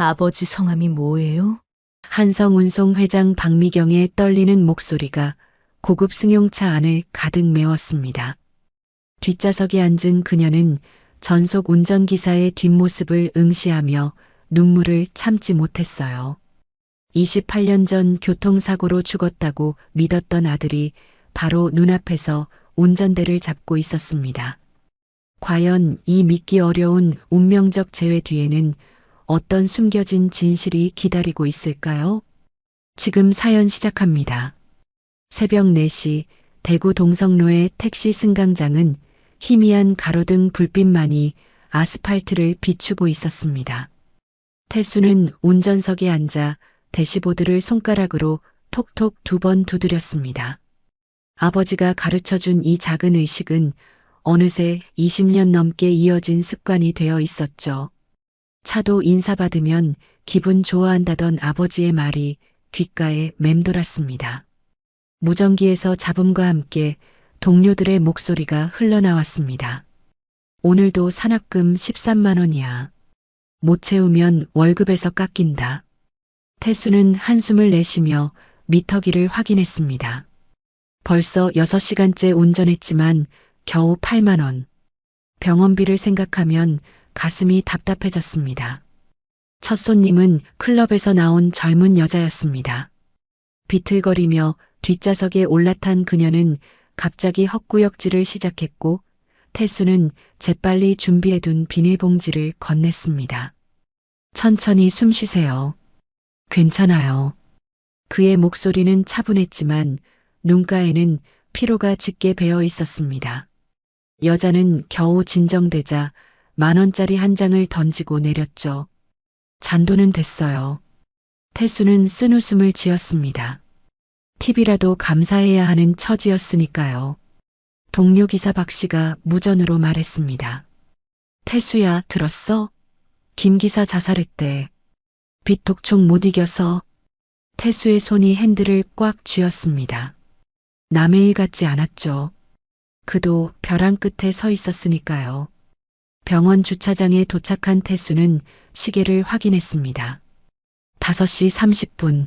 아버지 성함이 뭐예요? 한성운송 회장 박미경의 떨리는 목소리가 고급 승용차 안을 가득 메웠습니다. 뒷좌석에 앉은 그녀는 전속 운전기사의 뒷모습을 응시하며 눈물을 참지 못했어요. 28년 전 교통사고로 죽었다고 믿었던 아들이 바로 눈앞에서 운전대를 잡고 있었습니다. 과연 이 믿기 어려운 운명적 재회 뒤에는 어떤 숨겨진 진실이 기다리고 있을까요? 지금 사연 시작합니다. 새벽 4시 대구 동성로의 택시 승강장은 희미한 가로등 불빛만이 아스팔트를 비추고 있었습니다. 태수는 운전석에 앉아 대시보드를 손가락으로 톡톡 2번 두드렸습니다. 아버지가 가르쳐준 이 작은 의식은 어느새 20년 넘게 이어진 습관이 되어 있었죠. 차도 인사받으면 기분 좋아한다던 아버지의 말이 귓가에 맴돌았습니다. 무전기에서 잡음과 함께 동료들의 목소리가 흘러나왔습니다. 오늘도 산업금 13만 원이야. 못 채우면 월급에서 깎인다. 태수는 한숨을 내쉬며 미터기를 확인했습니다. 벌써 6시간째 운전했지만 겨우 8만 원. 병원비를 생각하면 가슴이 답답해졌습니다. 첫 손님은 클럽에서 나온 젊은 여자였습니다. 비틀거리며 뒷좌석에 올라탄 그녀는 갑자기 헛구역질을 시작했고 태수는 재빨리 준비해둔 비닐봉지를 건넸습니다. 천천히 숨 쉬세요. 괜찮아요. 그의 목소리는 차분했지만 눈가에는 피로가 짙게 배어 있었습니다. 여자는 겨우 진정되자 10,000원짜리 한 장을 던지고 내렸죠. 잔돈은 됐어요. 태수는 쓴웃음을 지었습니다. 팁이라도 감사해야 하는 처지였으니까요. 동료 기사 박 씨가 무전으로 말했습니다. 태수야, 들었어? 김 기사 자살했대. 빚 독촉 못 이겨서. 태수의 손이 핸들을 꽉 쥐었습니다. 남의 일 같지 않았죠. 그도 벼랑 끝에 서 있었으니까요. 병원 주차장에 도착한 태수는 시계를 확인했습니다. 5시 30분.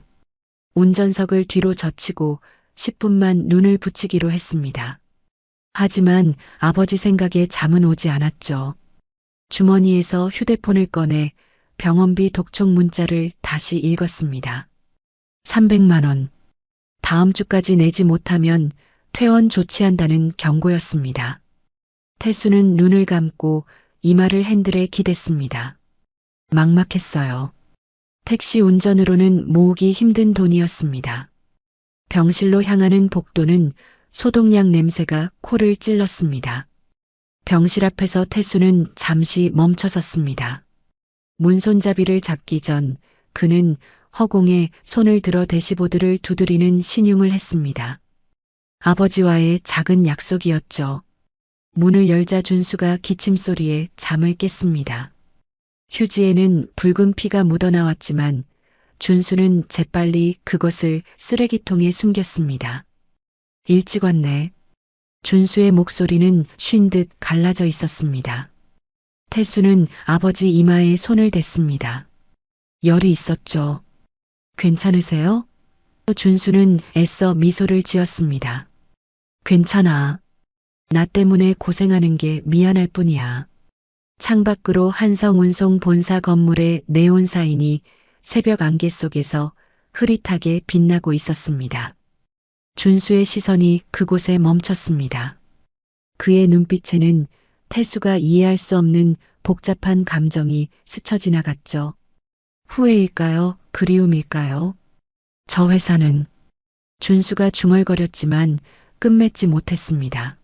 운전석을 뒤로 젖히고 10분만 눈을 붙이기로 했습니다. 하지만 아버지 생각에 잠은 오지 않았죠. 주머니에서 휴대폰을 꺼내 병원비 독촉 문자를 다시 읽었습니다. 300만 원. 다음 주까지 내지 못하면 퇴원 조치한다는 경고였습니다. 태수는 눈을 감고 이마를 핸들에 기댔습니다. 막막했어요. 택시 운전으로는 모으기 힘든 돈이었습니다. 병실로 향하는 복도는 소독약 냄새가 코를 찔렀습니다. 병실 앞에서 태수는 잠시 멈춰섰습니다. 문손잡이를 잡기 전 그는 허공에 손을 들어 대시보드를 두드리는 신용을 했습니다. 아버지와의 작은 약속이었죠. 문을 열자 준수가 기침소리에 잠을 깼습니다. 휴지에는 붉은 피가 묻어나왔지만 준수는 재빨리 그것을 쓰레기통에 숨겼습니다. 일찍 왔네. 준수의 목소리는 쉰 듯 갈라져 있었습니다. 태수는 아버지 이마에 손을 댔습니다. 열이 있었죠. 괜찮으세요? 준수는 애써 미소를 지었습니다. 괜찮아. 나 때문에 고생하는 게 미안할 뿐이야. 창밖으로 한성운송 본사 건물의 네온 사인이 새벽 안개 속에서 흐릿하게 빛나고 있었습니다. 준수의 시선이 그곳에 멈췄습니다. 그의 눈빛에는 태수가 이해할 수 없는 복잡한 감정이 스쳐 지나갔죠. 후회일까요? 그리움일까요? 저 회사는. 준수가 중얼거렸지만 끝맺지 못했습니다.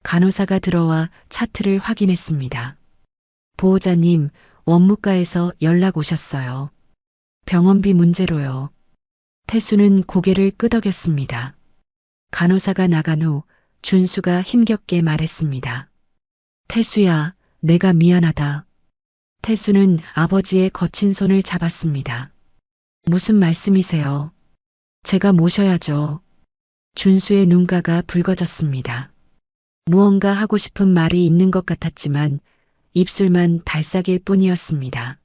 간호사가 들어와 차트를 확인했습니다. 보호자님, 원무과에서 연락 오셨어요. 병원비 문제로요. 태수는 고개를 끄덕였습니다. 간호사가 나간 후 준수가 힘겹게 말했습니다. 태수야, 내가 미안하다. 태수는 아버지의 거친 손을 잡았습니다. 무슨 말씀이세요? 제가 모셔야죠. 준수의 눈가가 붉어졌습니다. 무언가 하고 싶은 말이 있는 것 같았지만 입술만 발싹일 뿐이었습니다.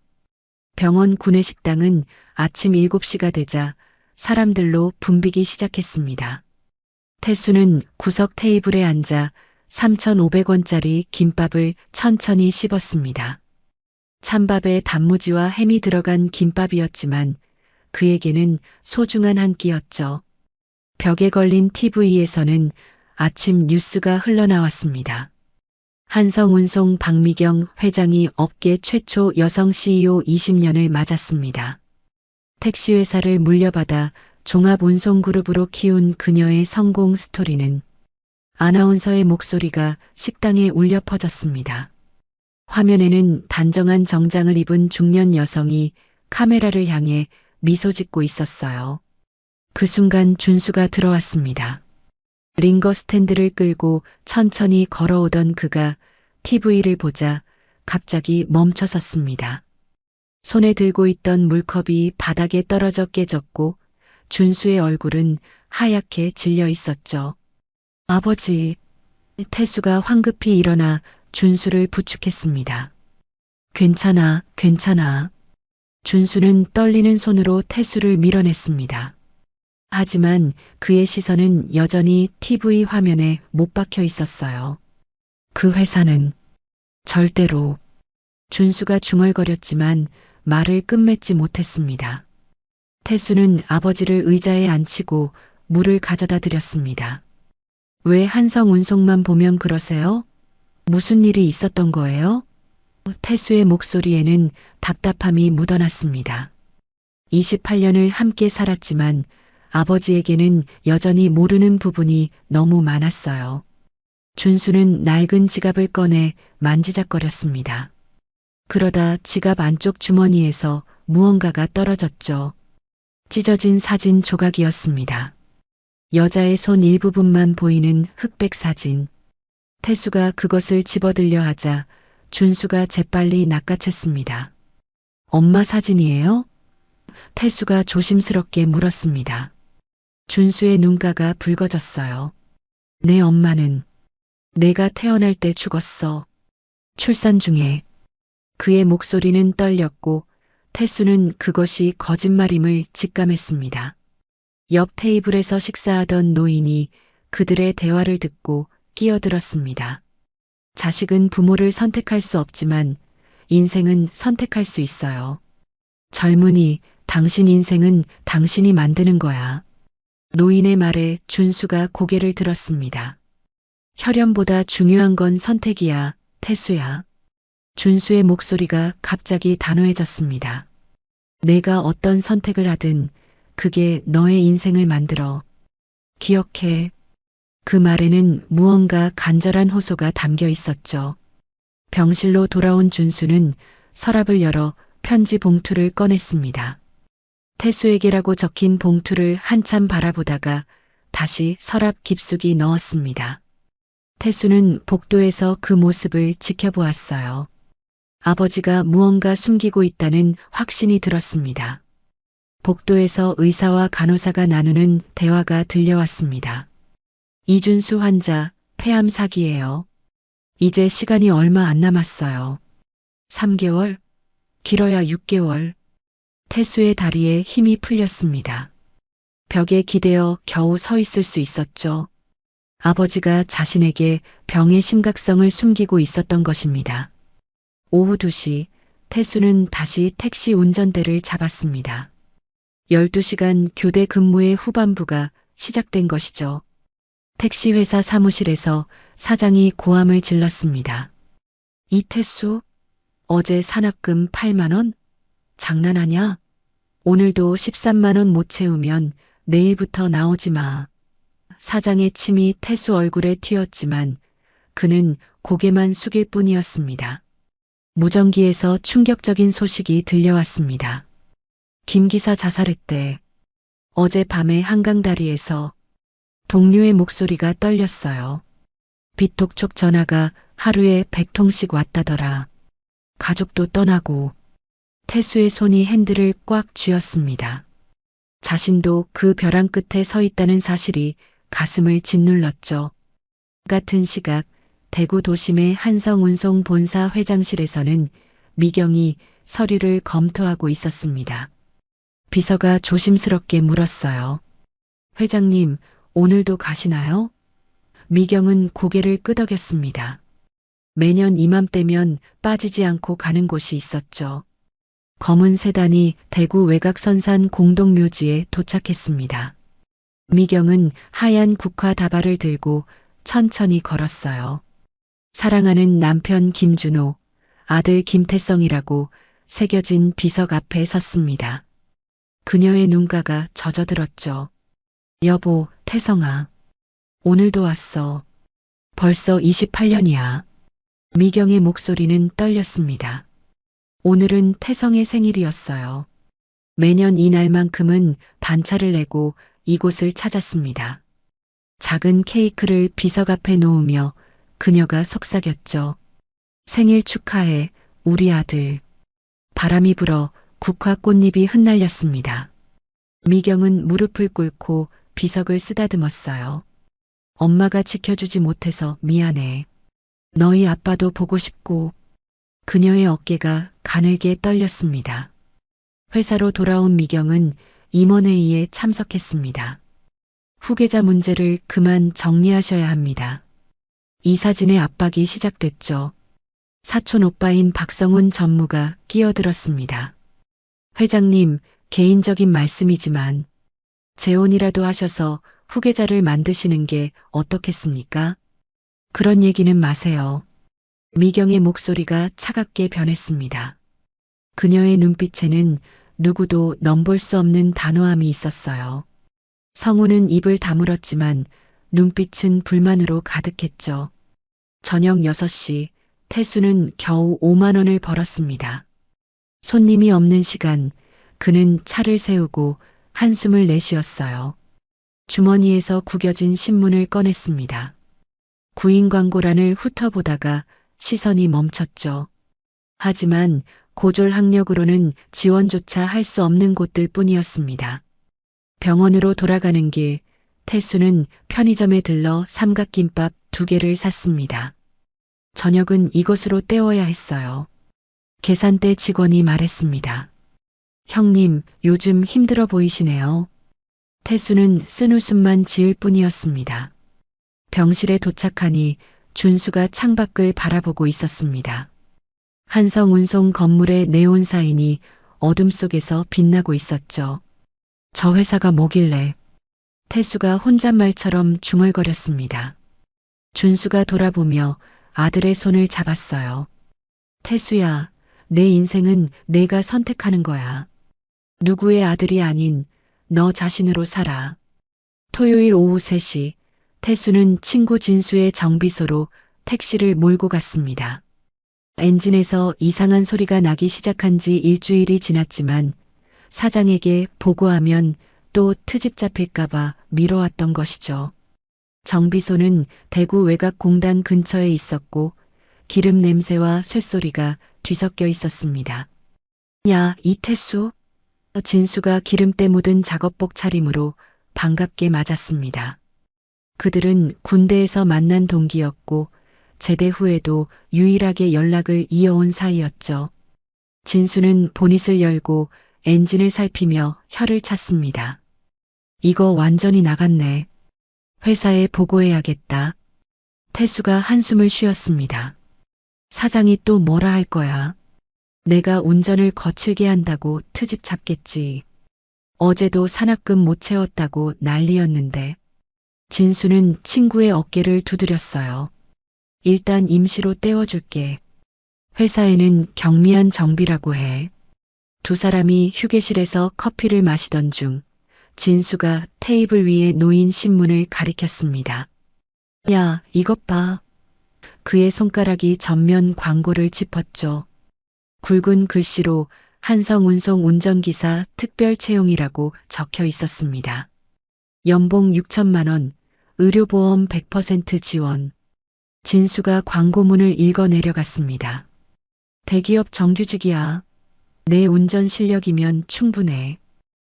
병원 구내식당은 아침 7시가 되자 사람들로 붐비기 시작했습니다. 태수는 구석 테이블에 앉아 3,500원짜리 김밥을 천천히 씹었습니다. 찬밥에 단무지와 햄이 들어간 김밥이었지만 그에게는 소중한 한 끼였죠. 벽에 걸린 TV에서는 아침 뉴스가 흘러나왔습니다. 한성운송 박미경 회장이 업계 최초 여성 CEO 20년을 맞았습니다. 택시회사를 물려받아 종합운송그룹으로 키운 그녀의 성공 스토리는 아나운서의 목소리가 식당에 울려 퍼졌습니다. 화면에는 단정한 정장을 입은 중년 여성이 카메라를 향해 미소 짓고 있었어요. 그 순간 준수가 들어왔습니다. 링거 스탠드를 끌고 천천히 걸어오던 그가 TV를 보자 갑자기 멈춰섰습니다. 손에 들고 있던 물컵이 바닥에 떨어져 깨졌고 준수의 얼굴은 하얗게 질려 있었죠. 아버지, 태수가 황급히 일어나 준수를 부축했습니다. 괜찮아, 괜찮아. 준수는 떨리는 손으로 태수를 밀어냈습니다. 하지만 그의 시선은 여전히 TV 화면에 못 박혀 있었어요. 그 회사는 절대로. 준수가 중얼거렸지만 말을 끝맺지 못했습니다. 태수는 아버지를 의자에 앉히고 물을 가져다 드렸습니다. 왜 한성운송만 보면 그러세요? 무슨 일이 있었던 거예요? 태수의 목소리에는 답답함이 묻어났습니다. 28년을 함께 살았지만 아버지에게는 여전히 모르는 부분이 너무 많았어요. 준수는 낡은 지갑을 꺼내 만지작거렸습니다. 그러다 지갑 안쪽 주머니에서 무언가가 떨어졌죠. 찢어진 사진 조각이었습니다. 여자의 손 일부분만 보이는 흑백 사진. 태수가 그것을 집어들려 하자 준수가 재빨리 낚아챘습니다. 엄마 사진이에요? 태수가 조심스럽게 물었습니다. 준수의 눈가가 붉어졌어요. 내 엄마는 내가 태어날 때 죽었어. 출산 중에. 그의 목소리는 떨렸고 태수는 그것이 거짓말임을 직감했습니다. 옆 테이블에서 식사하던 노인이 그들의 대화를 듣고 끼어들었습니다. 자식은 부모를 선택할 수 없지만 인생은 선택할 수 있어요. 젊은이, 당신 인생은 당신이 만드는 거야. 노인의 말에 준수가 고개를 들었습니다. 혈연보다 중요한 건 선택이야, 태수야. 준수의 목소리가 갑자기 단호해졌습니다. 내가 어떤 선택을 하든 그게 너의 인생을 만들어. 기억해. 그 말에는 무언가 간절한 호소가 담겨 있었죠. 병실로 돌아온 준수는 서랍을 열어 편지 봉투를 꺼냈습니다. 태수에게라고 적힌 봉투를 한참 바라보다가 다시 서랍 깊숙이 넣었습니다. 태수는 복도에서 그 모습을 지켜보았어요. 아버지가 무언가 숨기고 있다는 확신이 들었습니다. 복도에서 의사와 간호사가 나누는 대화가 들려왔습니다. 이준수 환자, 폐암 사기예요. 이제 시간이 얼마 안 남았어요. 3개월? 길어야 6개월. 태수의 다리에 힘이 풀렸습니다. 벽에 기대어 겨우 서 있을 수 있었죠. 아버지가 자신에게 병의 심각성을 숨기고 있었던 것입니다. 오후 2시, 태수는 다시 택시 운전대를 잡았습니다. 12시간 교대 근무의 후반부가 시작된 것이죠. 택시 회사 사무실에서 사장이 고함을 질렀습니다. 이태수, 어제 산업금 8만 원? 장난하냐? 오늘도 13만 원 못 채우면 내일부터 나오지 마. 사장의 침이 태수 얼굴에 튀었지만 그는 고개만 숙일 뿐이었습니다. 무전기에서 충격적인 소식이 들려왔습니다. 김 기사 자살했대. 어제 밤에 한강다리에서. 동료의 목소리가 떨렸어요. 비톡촉 전화가 하루에 100통씩 왔다더라. 가족도 떠나고. 태수의 손이 핸들을 꽉 쥐었습니다. 자신도 그 벼랑 끝에 서 있다는 사실이 가슴을 짓눌렀죠. 같은 시각 대구 도심의 한성운송 본사 회장실에서는 미경이 서류를 검토하고 있었습니다. 비서가 조심스럽게 물었어요. 회장님, 오늘도 가시나요? 미경은 고개를 끄덕였습니다. 매년 이맘때면 빠지지 않고 가는 곳이 있었죠. 검은 세단이 대구 외곽선산 공동묘지에 도착했습니다. 미경은 하얀 국화 다발을 들고 천천히 걸었어요. 사랑하는 남편 김준호, 아들 김태성이라고 새겨진 비석 앞에 섰습니다. 그녀의 눈가가 젖어들었죠. 여보, 태성아. 오늘도 왔어. 벌써 28년이야. 미경의 목소리는 떨렸습니다. 오늘은 태성의 생일이었어요. 매년 이날만큼은 반차를 내고 이곳을 찾았습니다. 작은 케이크를 비석 앞에 놓으며 그녀가 속삭였죠. 생일 축하해, 우리 아들. 바람이 불어 국화 꽃잎이 흩날렸습니다. 미경은 무릎을 꿇고 비석을 쓰다듬었어요. 엄마가 지켜주지 못해서 미안해. 너희 아빠도 보고 싶고. 그녀의 어깨가 가늘게 떨렸습니다. 회사로 돌아온 미경은 임원회의에 참석했습니다. 후계자 문제를 그만 정리하셔야 합니다. 이 사진의 압박이 시작됐죠. 사촌 오빠인 박성훈 전무가 끼어들었습니다. 회장님, 개인적인 말씀이지만 재혼이라도 하셔서 후계자를 만드시는 게 어떻겠습니까? 그런 얘기는 마세요. 미경의 목소리가 차갑게 변했습니다. 그녀의 눈빛에는 누구도 넘볼 수 없는 단호함이 있었어요. 성우는 입을 다물었지만 눈빛은 불만으로 가득했죠. 저녁 6시, 태수는 겨우 5만 원을 벌었습니다. 손님이 없는 시간, 그는 차를 세우고 한숨을 내쉬었어요. 주머니에서 구겨진 신문을 꺼냈습니다. 구인 광고란을 훑어보다가 시선이 멈췄죠. 하지만 고졸 학력으로는 지원조차 할 수 없는 곳들 뿐이었습니다. 병원으로 돌아가는 길, 태수는 편의점에 들러 삼각김밥 2개를 샀습니다. 저녁은 이곳으로 때워야 했어요. 계산대 직원이 말했습니다. 형님, 요즘 힘들어 보이시네요. 태수는 쓴웃음만 지을 뿐이었습니다. 병실에 도착하니 준수가 창밖을 바라보고 있었습니다. 한성운송 건물의 네온 사인이 어둠 속에서 빛나고 있었죠. 저 회사가 뭐길래. 태수가 혼잣말처럼 중얼거렸습니다. 준수가 돌아보며 아들의 손을 잡았어요. 태수야, 내 인생은 내가 선택하는 거야. 누구의 아들이 아닌 너 자신으로 살아. 토요일 오후 3시, 태수는 친구 진수의 정비소로 택시를 몰고 갔습니다. 엔진에서 이상한 소리가 나기 시작한 지 일주일이 지났지만 사장에게 보고하면 또 트집 잡힐까봐 미뤄왔던 것이죠. 정비소는 대구 외곽공단 근처에 있었고 기름 냄새와 쇳소리가 뒤섞여 있었습니다. 야, 이태수? 진수가 기름때 묻은 작업복 차림으로 반갑게 맞았습니다. 그들은 군대에서 만난 동기였고 제대 후에도 유일하게 연락을 이어온 사이였죠. 진수는 보닛을 열고 엔진을 살피며 혀를 찼습니다. 이거 완전히 나갔네. 회사에 보고해야겠다. 태수가 한숨을 쉬었습니다. 사장이 또 뭐라 할 거야. 내가 운전을 거칠게 한다고 트집 잡겠지. 어제도 산악금 못 채웠다고 난리였는데. 진수는 친구의 어깨를 두드렸어요. 일단 임시로 떼어줄게. 회사에는 경미한 정비라고 해. 두 사람이 휴게실에서 커피를 마시던 중 진수가 테이블 위에 놓인 신문을 가리켰습니다. 야, 이것 봐. 그의 손가락이 전면 광고를 짚었죠. 굵은 글씨로 한성운송 운전기사 특별 채용이라고 적혀 있었습니다. 연봉 6천만 원, 의료보험 100% 지원. 진수가 광고문을 읽어 내려갔습니다. 대기업 정규직이야. 내 운전 실력이면 충분해.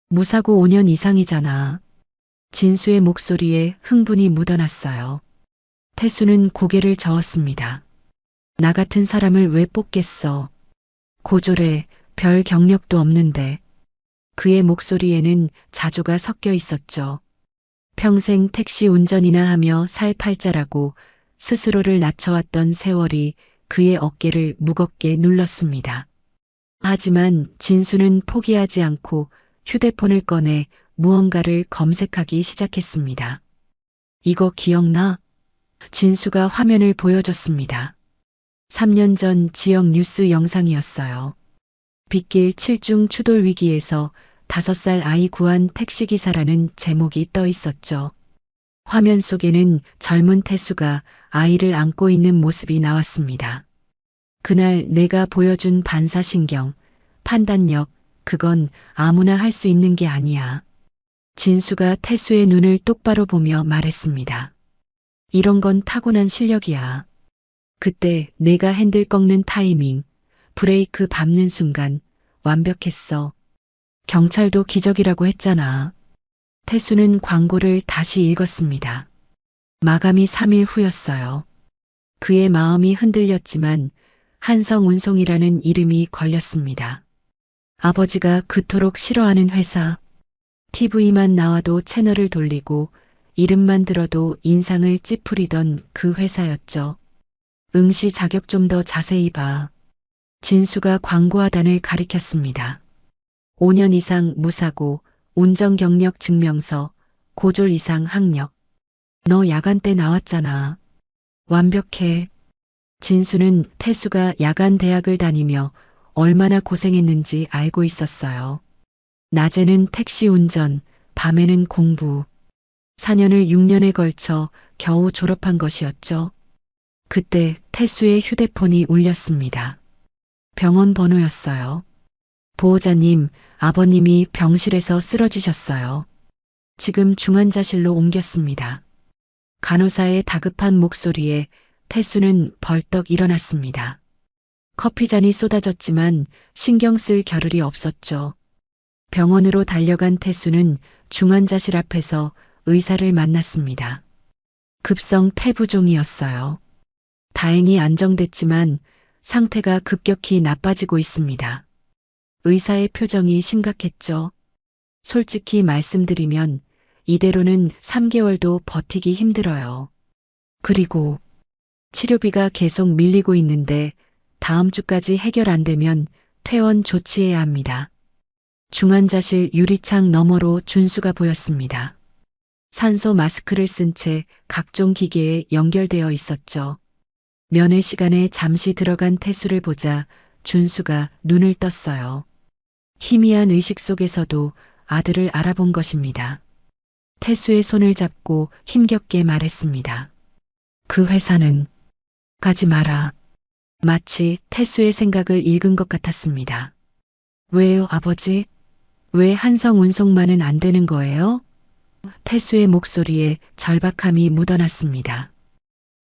무사고 5년 이상이잖아. 진수의 목소리에 흥분이 묻어났어요. 태수는 고개를 저었습니다. 나 같은 사람을 왜 뽑겠어. 고졸해 별 경력도 없는데 그의 목소리에는 자조가 섞여 있었죠. 평생 택시 운전이나 하며 살 팔자라고 스스로를 낮춰왔던 세월이 그의 어깨를 무겁게 눌렀습니다. 하지만 진수는 포기하지 않고 휴대폰을 꺼내 무언가를 검색하기 시작했습니다. 이거 기억나? 진수가 화면을 보여줬습니다. 3년 전 지역 뉴스 영상이었어요. 빗길 7중 추돌 위기에서 5살 아이 구한 택시기사라는 제목이 떠 있었죠. 화면 속에는 젊은 태수가 아이를 안고 있는 모습이 나왔습니다. 그날 내가 보여준 반사신경, 판단력, 그건 아무나 할 수 있는 게 아니야. 진수가 태수의 눈을 똑바로 보며 말했습니다. 이런 건 타고난 실력이야. 그때 내가 핸들 꺾는 타이밍, 브레이크 밟는 순간 완벽했어. 경찰도 기적이라고 했잖아. 태수는 광고를 다시 읽었습니다. 마감이 3일 후였어요. 그의 마음이 흔들렸지만 한성운송이라는 이름이 걸렸습니다. 아버지가 그토록 싫어하는 회사, TV만 나와도 채널을 돌리고 이름만 들어도 인상을 찌푸리던 그 회사였죠. 응시 자격 좀 더 자세히 봐. 진수가 광고 하단을 가리켰습니다. 5년 이상 무사고, 운전 경력 증명서, 고졸 이상 학력. 너 야간 때 나왔잖아. 완벽해. 진수는 태수가 야간 대학을 다니며 얼마나 고생했는지 알고 있었어요. 낮에는 택시 운전, 밤에는 공부. 4년을 6년에 걸쳐 겨우 졸업한 것이었죠. 그때 태수의 휴대폰이 울렸습니다. 병원 번호였어요. 보호자님, 아버님이 병실에서 쓰러지셨어요. 지금 중환자실로 옮겼습니다. 간호사의 다급한 목소리에 태수는 벌떡 일어났습니다. 커피잔이 쏟아졌지만 신경 쓸 겨를이 없었죠. 병원으로 달려간 태수는 중환자실 앞에서 의사를 만났습니다. 급성 폐부종이었어요. 다행히 안정됐지만 상태가 급격히 나빠지고 있습니다. 의사의 표정이 심각했죠. 솔직히 말씀드리면 이대로는 3개월도 버티기 힘들어요. 그리고 치료비가 계속 밀리고 있는데 다음 주까지 해결 안 되면 퇴원 조치해야 합니다. 중환자실 유리창 너머로 준수가 보였습니다. 산소 마스크를 쓴 채 각종 기계에 연결되어 있었죠. 면회 시간에 잠시 들어간 태수를 보자 준수가 눈을 떴어요. 희미한 의식 속에서도 아들을 알아본 것입니다. 태수의 손을 잡고 힘겹게 말했습니다. 그 회사는 가지 마라. 마치 태수의 생각을 읽은 것 같았습니다. 왜요, 아버지? 왜 한성운송만은 안 되는 거예요? 태수의 목소리에 절박함이 묻어났습니다.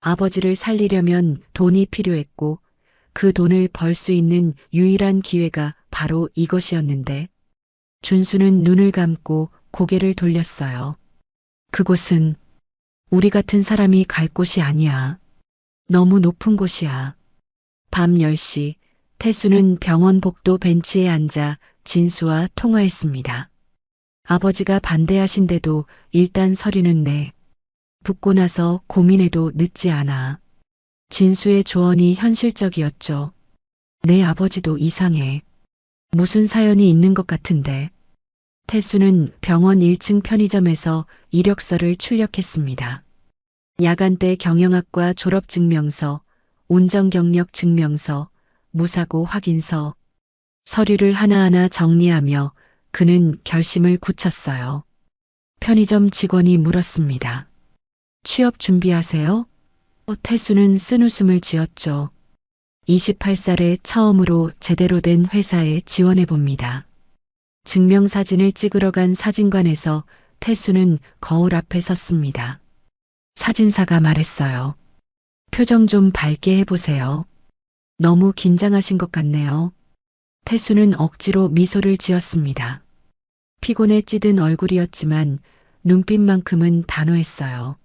아버지를 살리려면 돈이 필요했고 그 돈을 벌 수 있는 유일한 기회가 바로 이것이었는데 준수는 눈을 감고 고개를 돌렸어요. 그곳은 우리 같은 사람이 갈 곳이 아니야. 너무 높은 곳이야. 밤 10시 태수는 병원 복도 벤치에 앉아 진수와 통화했습니다. 아버지가 반대하신데도 일단 서류는 내. 붙고 나서 고민해도 늦지 않아. 진수의 조언이 현실적이었죠. 내 아버지도 이상해. 무슨 사연이 있는 것 같은데. 태수는 병원 1층 편의점에서 이력서를 출력했습니다. 야간대 경영학과 졸업증명서, 운전경력 증명서, 무사고 확인서, 서류를 하나하나 정리하며 그는 결심을 굳혔어요. 편의점 직원이 물었습니다. 취업 준비하세요? 태수는 쓴웃음을 지었죠. 28살에 처음으로 제대로 된 회사에 지원해 봅니다. 증명사진을 찍으러 간 사진관에서 태수는 거울 앞에 섰습니다. 사진사가 말했어요. 표정 좀 밝게 해보세요. 너무 긴장하신 것 같네요. 태수는 억지로 미소를 지었습니다. 피곤에 찌든 얼굴이었지만 눈빛만큼은 단호했어요.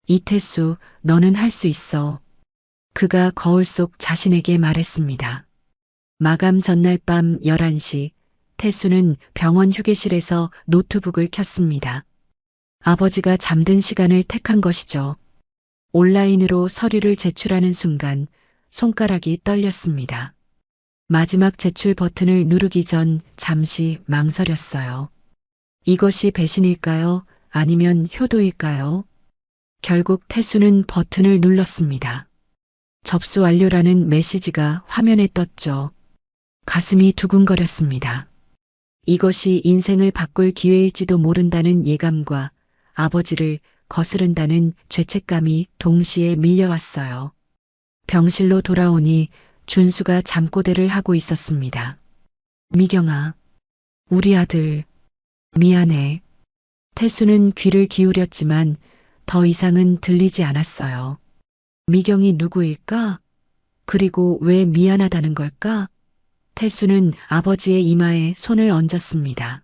이태수, 너는 할 수 있어. 그가 거울 속 자신에게 말했습니다. 마감 전날 밤 11시 태수는 병원 휴게실에서 노트북을 켰습니다. 아버지가 잠든 시간을 택한 것이죠. 온라인으로 서류를 제출하는 순간 손가락이 떨렸습니다. 마지막 제출 버튼을 누르기 전 잠시 망설였어요. 이것이 배신일까요? 아니면 효도일까요? 결국 태수는 버튼을 눌렀습니다. 접수 완료라는 메시지가 화면에 떴죠. 가슴이 두근거렸습니다. 이것이 인생을 바꿀 기회일지도 모른다는 예감과 아버지를 거스른다는 죄책감이 동시에 밀려왔어요. 병실로 돌아오니 준수가 잠꼬대를 하고 있었습니다. 미경아, 우리 아들, 미안해. 태수는 귀를 기울였지만 더 이상은 들리지 않았어요. 미경이 누구일까? 그리고 왜 미안하다는 걸까? 태수는 아버지의 이마에 손을 얹었습니다.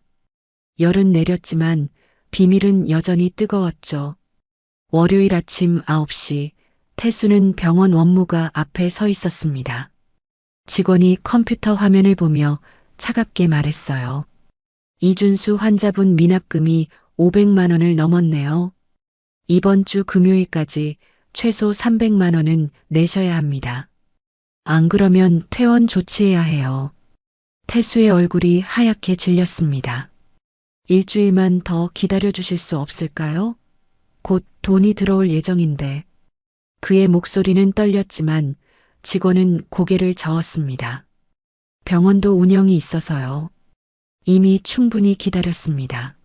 열은 내렸지만 비밀은 여전히 뜨거웠죠. 월요일 아침 9시 태수는 병원 원무가 앞에 서 있었습니다. 직원이 컴퓨터 화면을 보며 차갑게 말했어요. 이준수 환자분 미납금이 500만 원을 넘었네요. 이번 주 금요일까지 최소 300만 원은 내셔야 합니다. 안 그러면 퇴원 조치해야 해요. 태수의 얼굴이 하얗게 질렸습니다. 일주일만 더 기다려 주실 수 없을까요? 곧 돈이 들어올 예정인데. 그의 목소리는 떨렸지만 직원은 고개를 저었습니다. 병원도 운영이 있어서요. 이미 충분히 기다렸습니다.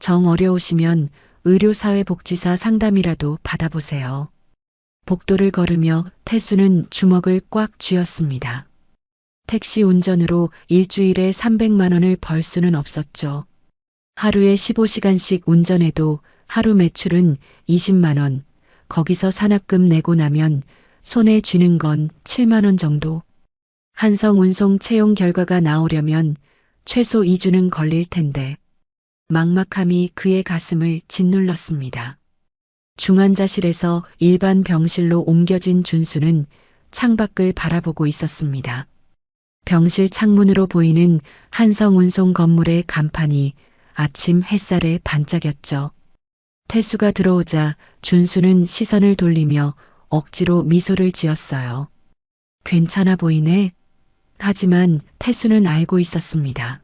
정 어려우시면 의료사회복지사 상담이라도 받아보세요. 복도를 걸으며 태수는 주먹을 꽉 쥐었습니다. 택시 운전으로 일주일에 300만 원을 벌 수는 없었죠. 하루에 15시간씩 운전해도 하루 매출은 20만 원, 거기서 산업금 내고 나면 손에 쥐는 건 7만 원 정도. 한성운송 채용 결과가 나오려면 최소 2주는 걸릴 텐데. 막막함이 그의 가슴을 짓눌렀습니다. 중환자실에서 일반 병실로 옮겨진 준수는 창밖을 바라보고 있었습니다. 병실 창문으로 보이는 한성운송 건물의 간판이 아침 햇살에 반짝였죠. 태수가 들어오자 준수는 시선을 돌리며 억지로 미소를 지었어요. 괜찮아 보이네. 하지만 태수는 알고 있었습니다.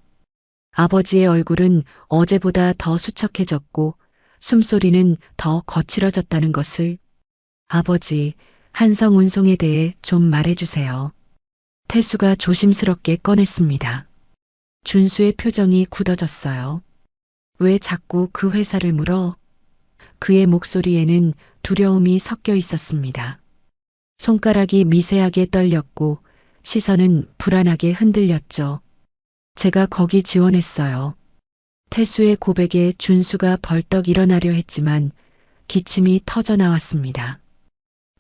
아버지의 얼굴은 어제보다 더 수척해졌고 숨소리는 더 거칠어졌다는 것을. 아버지, 한성운송에 대해 좀 말해주세요. 태수가 조심스럽게 꺼냈습니다. 준수의 표정이 굳어졌어요. 왜 자꾸 그 회사를 물어? 그의 목소리에는 두려움이 섞여 있었습니다. 손가락이 미세하게 떨렸고 시선은 불안하게 흔들렸죠. 제가 거기 지원했어요. 태수의 고백에 준수가 벌떡 일어나려 했지만 기침이 터져 나왔습니다.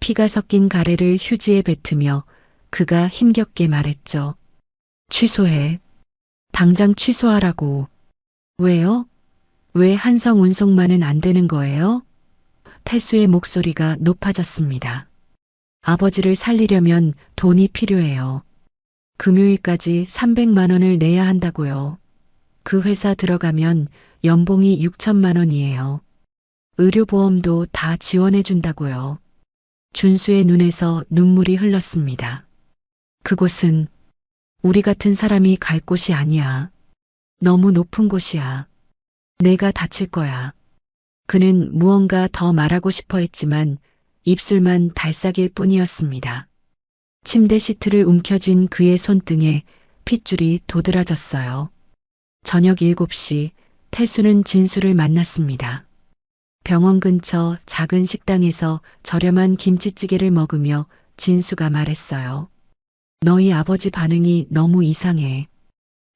피가 섞인 가래를 휴지에 뱉으며 그가 힘겹게 말했죠. 취소해. 당장 취소하라고. 왜요? 왜 한성운송만은 안 되는 거예요? 태수의 목소리가 높아졌습니다. 아버지를 살리려면 돈이 필요해요. 금요일까지 300만 원을 내야 한다고요. 그 회사 들어가면 연봉이 6천만 원이에요. 의료보험도 다 지원해 준다고요. 준수의 눈에서 눈물이 흘렀습니다. 그곳은 우리 같은 사람이 갈 곳이 아니야. 너무 높은 곳이야. 내가 다칠 거야. 그는 무언가 더 말하고 싶어 했지만 입술만 달싹일 뿐이었습니다. 침대 시트를 움켜쥔 그의 손등에 핏줄이 도드라졌어요. 저녁 7시 태수는 진수를 만났습니다. 병원 근처 작은 식당에서 저렴한 김치찌개를 먹으며 진수가 말했어요. 너희 아버지 반응이 너무 이상해.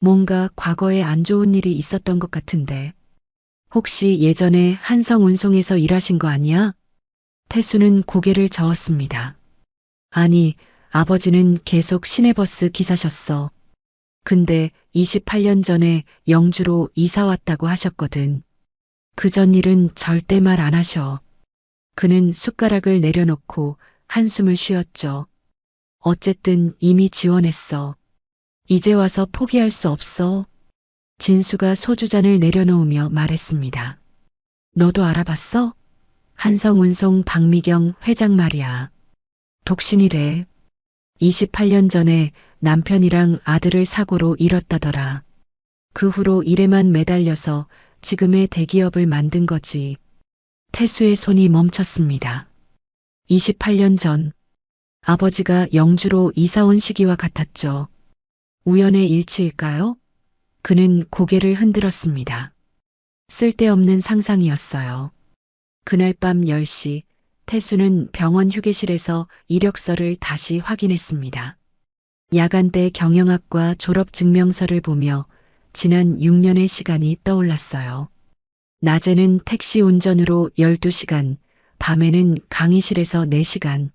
뭔가 과거에 안 좋은 일이 있었던 것 같은데. 혹시 예전에 한성운송에서 일하신 거 아니야? 태수는 고개를 저었습니다. 아니, 아버지는 계속 시내버스 기사셨어. 근데 28년 전에 영주로 이사 왔다고 하셨거든. 그전 일은 절대 말 안 하셔. 그는 숟가락을 내려놓고 한숨을 쉬었죠. 어쨌든 이미 지원했어. 이제 와서 포기할 수 없어. 진수가 소주잔을 내려놓으며 말했습니다. 너도 알아봤어? 한성운송 박미경 회장 말이야. 독신이래. 28년 전에 남편이랑 아들을 사고로 잃었다더라. 그 후로 일에만 매달려서 지금의 대기업을 만든 거지. 태수의 손이 멈췄습니다. 28년 전 아버지가 영주로 이사 온 시기와 같았죠. 우연의 일치일까요? 그는 고개를 흔들었습니다. 쓸데없는 상상이었어요. 그날 밤 10시 태수는 병원 휴게실에서 이력서를 다시 확인했습니다. 야간대 경영학과 졸업 증명서를 보며 지난 6년의 시간이 떠올랐어요. 낮에는 택시 운전으로 12시간, 밤에는 강의실에서 4시간.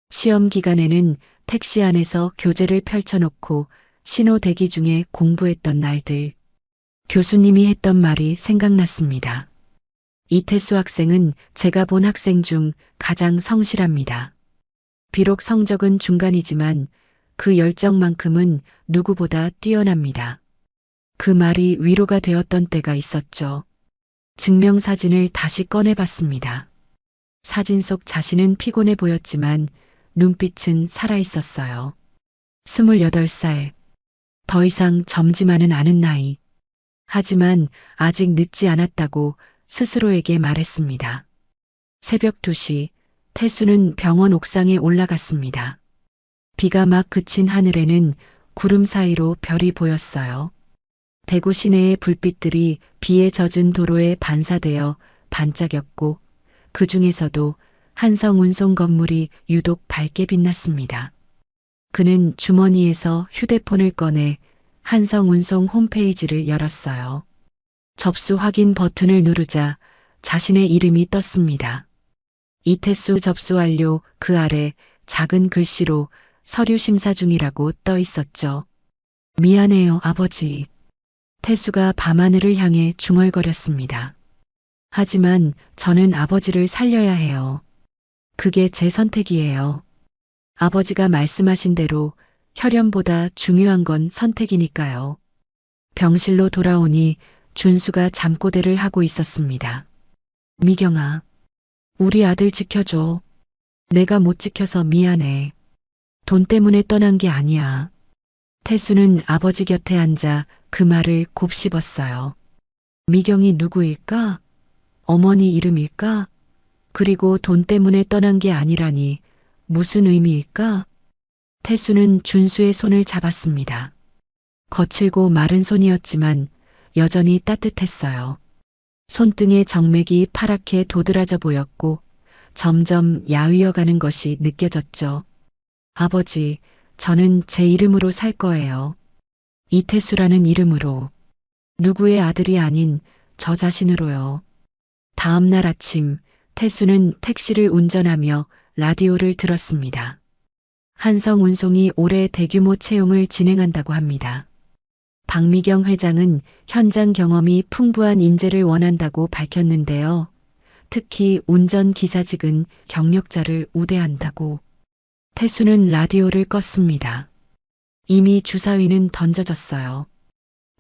시험 기간에는 택시 안에서 교재를 펼쳐놓고 신호 대기 중에 공부했던 날들. 교수님이 했던 말이 생각났습니다. 이태수 학생은 제가 본 학생 중 가장 성실합니다. 비록 성적은 중간이지만 그 열정만큼은 누구보다 뛰어납니다. 그 말이 위로가 되었던 때가 있었죠. 증명사진을 다시 꺼내봤습니다. 사진 속 자신은 피곤해 보였지만 눈빛은 살아있었어요. 28살. 더 이상 젊지만은 않은 나이. 하지만 아직 늦지 않았다고 스스로에게 말했습니다. 새벽 2시 태수는 병원 옥상에 올라갔습니다. 비가 막 그친 하늘에는 구름 사이로 별이 보였어요. 대구 시내의 불빛들이 비에 젖은 도로에 반사되어 반짝였고 그 중에서도 한성운송 건물이 유독 밝게 빛났습니다. 그는 주머니에서 휴대폰을 꺼내 한성운송 홈페이지를 열었어요. 접수 확인 버튼을 누르자 자신의 이름이 떴습니다. 이태수 접수 완료. 그 아래 작은 글씨로 서류 심사 중이라고 떠 있었죠. 미안해요, 아버지. 태수가 밤하늘을 향해 중얼거렸습니다. 하지만 저는 아버지를 살려야 해요. 그게 제 선택이에요. 아버지가 말씀하신 대로 혈연보다 중요한 건 선택이니까요. 병실로 돌아오니 준수가 잠꼬대를 하고 있었습니다. 미경아, 우리 아들 지켜줘. 내가 못 지켜서 미안해. 돈 때문에 떠난 게 아니야. 태수는 아버지 곁에 앉아 그 말을 곱씹었어요. 미경이 누구일까? 어머니 이름일까? 그리고 돈 때문에 떠난 게 아니라니 무슨 의미일까? 태수는 준수의 손을 잡았습니다. 거칠고 마른 손이었지만 여전히 따뜻했어요. 손등의 정맥이 파랗게 도드라져 보였고 점점 야위어가는 것이 느껴졌죠. 아버지, 저는 제 이름으로 살 거예요. 이태수라는 이름으로. 누구의 아들이 아닌 저 자신으로요. 다음 날 아침 태수는 택시를 운전하며 라디오를 들었습니다. 한성운송이 올해 대규모 채용을 진행한다고 합니다. 박미경 회장은 현장 경험이 풍부한 인재를 원한다고 밝혔는데요. 특히 운전기사직은 경력자를 우대한다고. 태수는 라디오를 껐습니다. 이미 주사위는 던져졌어요.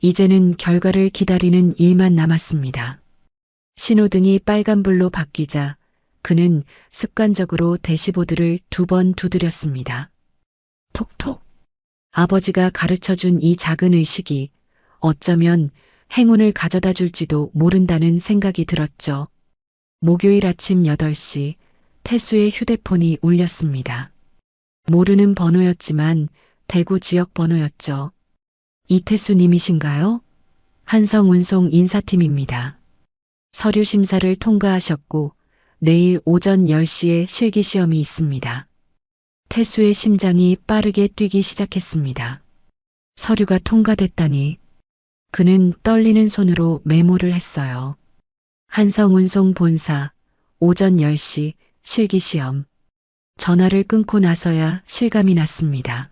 이제는 결과를 기다리는 일만 남았습니다. 신호등이 빨간불로 바뀌자 그는 습관적으로 대시보드를 2번 두드렸습니다. 톡톡. 아버지가 가르쳐준 이 작은 의식이 어쩌면 행운을 가져다 줄지도 모른다는 생각이 들었죠. 목요일 아침 8시 태수의 휴대폰이 울렸습니다. 모르는 번호였지만 대구 지역 번호였죠. 이태수 님이신가요? 한성운송 인사팀입니다. 서류 심사를 통과하셨고 내일 오전 10시에 실기시험이 있습니다. 태수의 심장이 빠르게 뛰기 시작했습니다. 서류가 통과됐다니. 그는 떨리는 손으로 메모를 했어요. 한성운송 본사, 오전 10시 실기시험. 전화를 끊고 나서야 실감이 났습니다.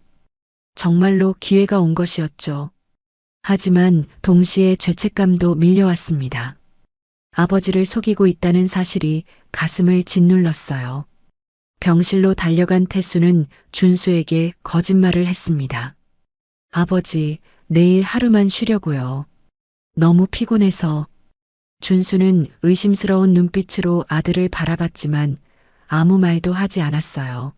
정말로 기회가 온 것이었죠. 하지만 동시에 죄책감도 밀려왔습니다. 아버지를 속이고 있다는 사실이 가슴을 짓눌렀어요. 병실로 달려간 태수는 준수에게 거짓말을 했습니다. 아버지, 내일 하루만 쉬려고요. 너무 피곤해서. 준수는 의심스러운 눈빛으로 아들을 바라봤지만 아무 말도 하지 않았어요.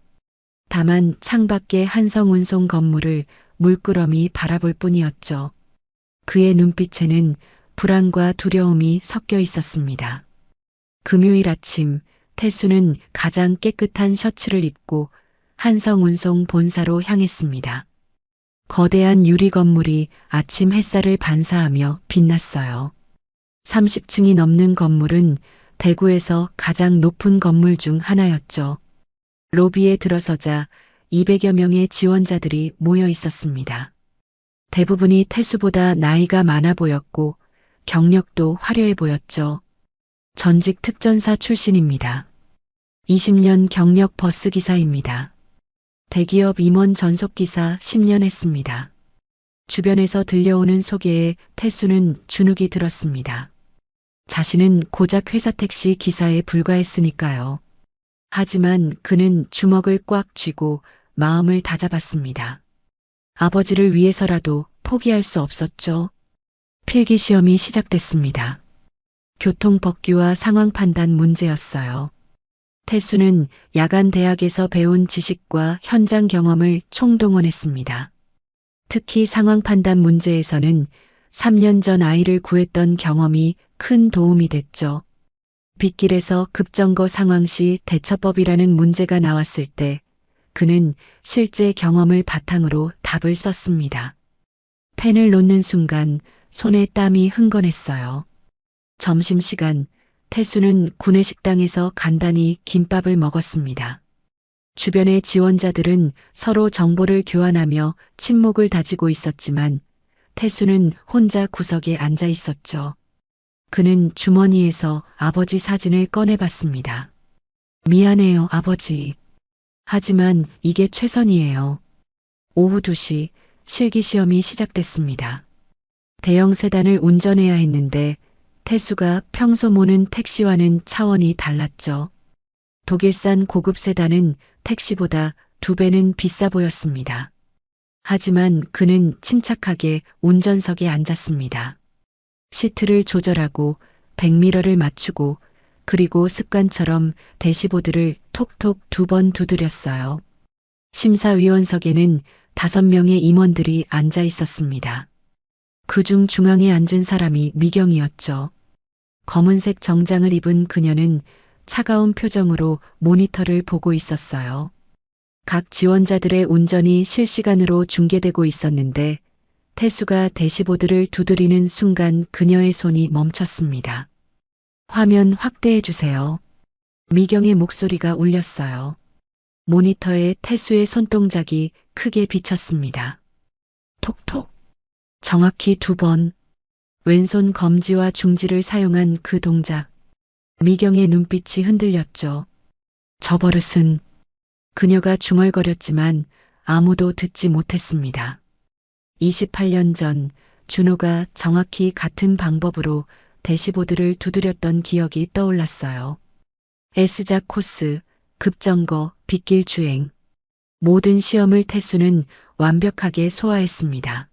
다만 창밖의 한성운송 건물을 물끄러미 바라볼 뿐이었죠. 그의 눈빛에는 불안과 두려움이 섞여 있었습니다. 금요일 아침, 태수는 가장 깨끗한 셔츠를 입고 한성운송 본사로 향했습니다. 거대한 유리 건물이 아침 햇살을 반사하며 빛났어요. 30층이 넘는 건물은 대구에서 가장 높은 건물 중 하나였죠. 로비에 들어서자 200여 명의 지원자들이 모여 있었습니다. 대부분이 태수보다 나이가 많아 보였고 경력도 화려해 보였죠. 전직 특전사 출신입니다. 20년 경력 버스기사입니다. 대기업 임원 전속기사 10년 했습니다. 주변에서 들려오는 소개에 태수는 주눅이 들었습니다. 자신은 고작 회사 택시 기사에 불과했으니까요. 하지만 그는 주먹을 꽉 쥐고 마음을 다잡았습니다. 아버지를 위해서라도 포기할 수 없었죠. 필기시험이 시작됐습니다. 교통법규와 상황 판단 문제였어요. 태수는 야간 대학에서 배운 지식과 현장 경험을 총동원했습니다. 특히 상황 판단 문제에서는 3년 전 아이를 구했던 경험이 큰 도움이 됐죠. 빗길에서 급정거 상황 시 대처법이라는 문제가 나왔을 때 그는 실제 경험을 바탕으로 답을 썼습니다. 펜을 놓는 순간 손에 땀이 흥건했어요. 점심시간, 태수는 구내식당에서 간단히 김밥을 먹었습니다. 주변의 지원자들은 서로 정보를 교환하며 친목을 다지고 있었지만 태수는 혼자 구석에 앉아 있었죠. 그는 주머니에서 아버지 사진을 꺼내봤습니다. 미안해요, 아버지. 하지만 이게 최선이에요. 오후 2시 실기시험이 시작됐습니다. 대형 세단을 운전해야 했는데 태수가 평소 모는 택시와는 차원이 달랐죠. 독일산 고급 세단은 택시보다 2배는 비싸 보였습니다. 하지만 그는 침착하게 운전석에 앉았습니다. 시트를 조절하고 백미러를 맞추고 그리고 습관처럼 대시보드를 톡톡 2번 두드렸어요. 심사위원석에는 5명의 임원들이 앉아 있었습니다. 그중 중앙에 앉은 사람이 미경이었죠. 검은색 정장을 입은 그녀는 차가운 표정으로 모니터를 보고 있었어요. 각 지원자들의 운전이 실시간으로 중계되고 있었는데 태수가 대시보드를 두드리는 순간 그녀의 손이 멈췄습니다. 화면 확대해 주세요. 미경의 목소리가 울렸어요. 모니터에 태수의 손동작이 크게 비쳤습니다. 톡톡. 정확히 2번. 왼손 검지와 중지를 사용한 그 동작. 미경의 눈빛이 흔들렸죠. 저 버릇은. 그녀가 중얼거렸지만 아무도 듣지 못했습니다. 28년 전 준호가 정확히 같은 방법으로 대시보드를 두드렸던 기억이 떠올랐어요. S자 코스, 급정거, 빗길 주행. 모든 시험을 태수는 완벽하게 소화했습니다.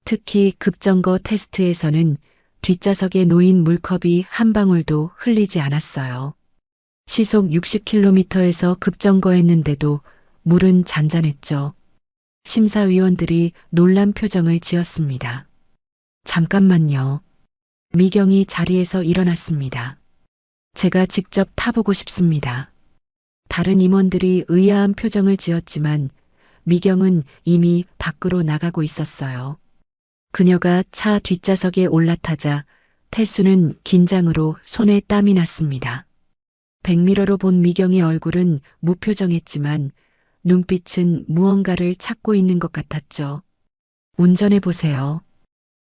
특히 급정거 테스트에서는 뒷좌석에 놓인 물컵이 한 방울도 흘리지 않았어요. 시속 60km에서 급정거했는데도 물은 잔잔했죠. 심사위원들이 놀란 표정을 지었습니다. 잠깐만요. 미경이 자리에서 일어났습니다. 제가 직접 타보고 싶습니다. 다른 임원들이 의아한 표정을 지었지만 미경은 이미 밖으로 나가고 있었어요. 그녀가 차 뒷좌석에 올라타자 태수는 긴장으로 손에 땀이 났습니다. 백미러로 본 미경의 얼굴은 무표정했지만 눈빛은 무언가를 찾고 있는 것 같았죠. 운전해 보세요.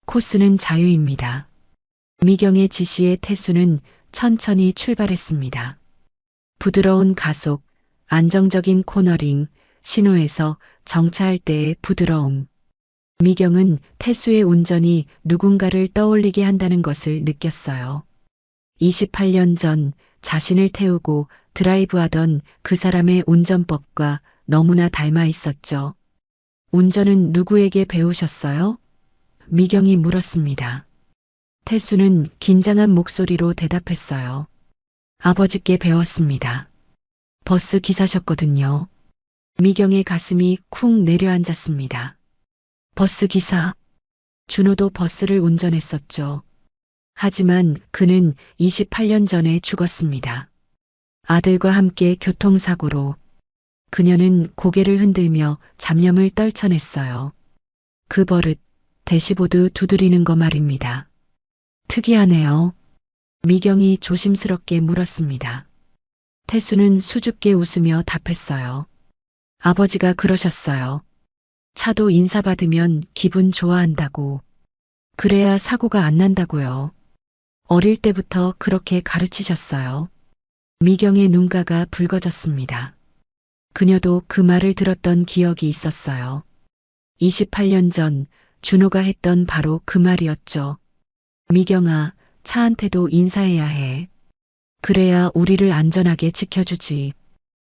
코스는 자유입니다. 미경의 지시에 태수는 천천히 출발했습니다. 부드러운 가속, 안정적인 코너링, 신호에서 정차할 때의 부드러움. 미경은 태수의 운전이 누군가를 떠올리게 한다는 것을 느꼈어요. 28년 전 자신을 태우고 드라이브하던 그 사람의 운전법과 너무나 닮아 있었죠. 운전은 누구에게 배우셨어요? 미경이 물었습니다. 태수는 긴장한 목소리로 대답했어요. 아버지께 배웠습니다. 버스 기사셨거든요. 미경의 가슴이 쿵 내려앉았습니다. 버스 기사. 준호도 버스를 운전했었죠. 하지만 그는 28년 전에 죽었습니다. 아들과 함께 교통사고로. 그녀는 고개를 흔들며 잡념을 떨쳐냈어요. 그 버릇, 대시보드 두드리는 거 말입니다. 특이하네요. 미경이 조심스럽게 물었습니다. 태수는 수줍게 웃으며 답했어요. 아버지가 그러셨어요. 차도 인사받으면 기분 좋아한다고. 그래야 사고가 안 난다고요. 어릴 때부터 그렇게 가르치셨어요. 미경의 눈가가 붉어졌습니다. 그녀도 그 말을 들었던 기억이 있었어요. 28년 전 준호가 했던 바로 그 말이었죠. 미경아, 차한테도 인사해야 해. 그래야 우리를 안전하게 지켜주지.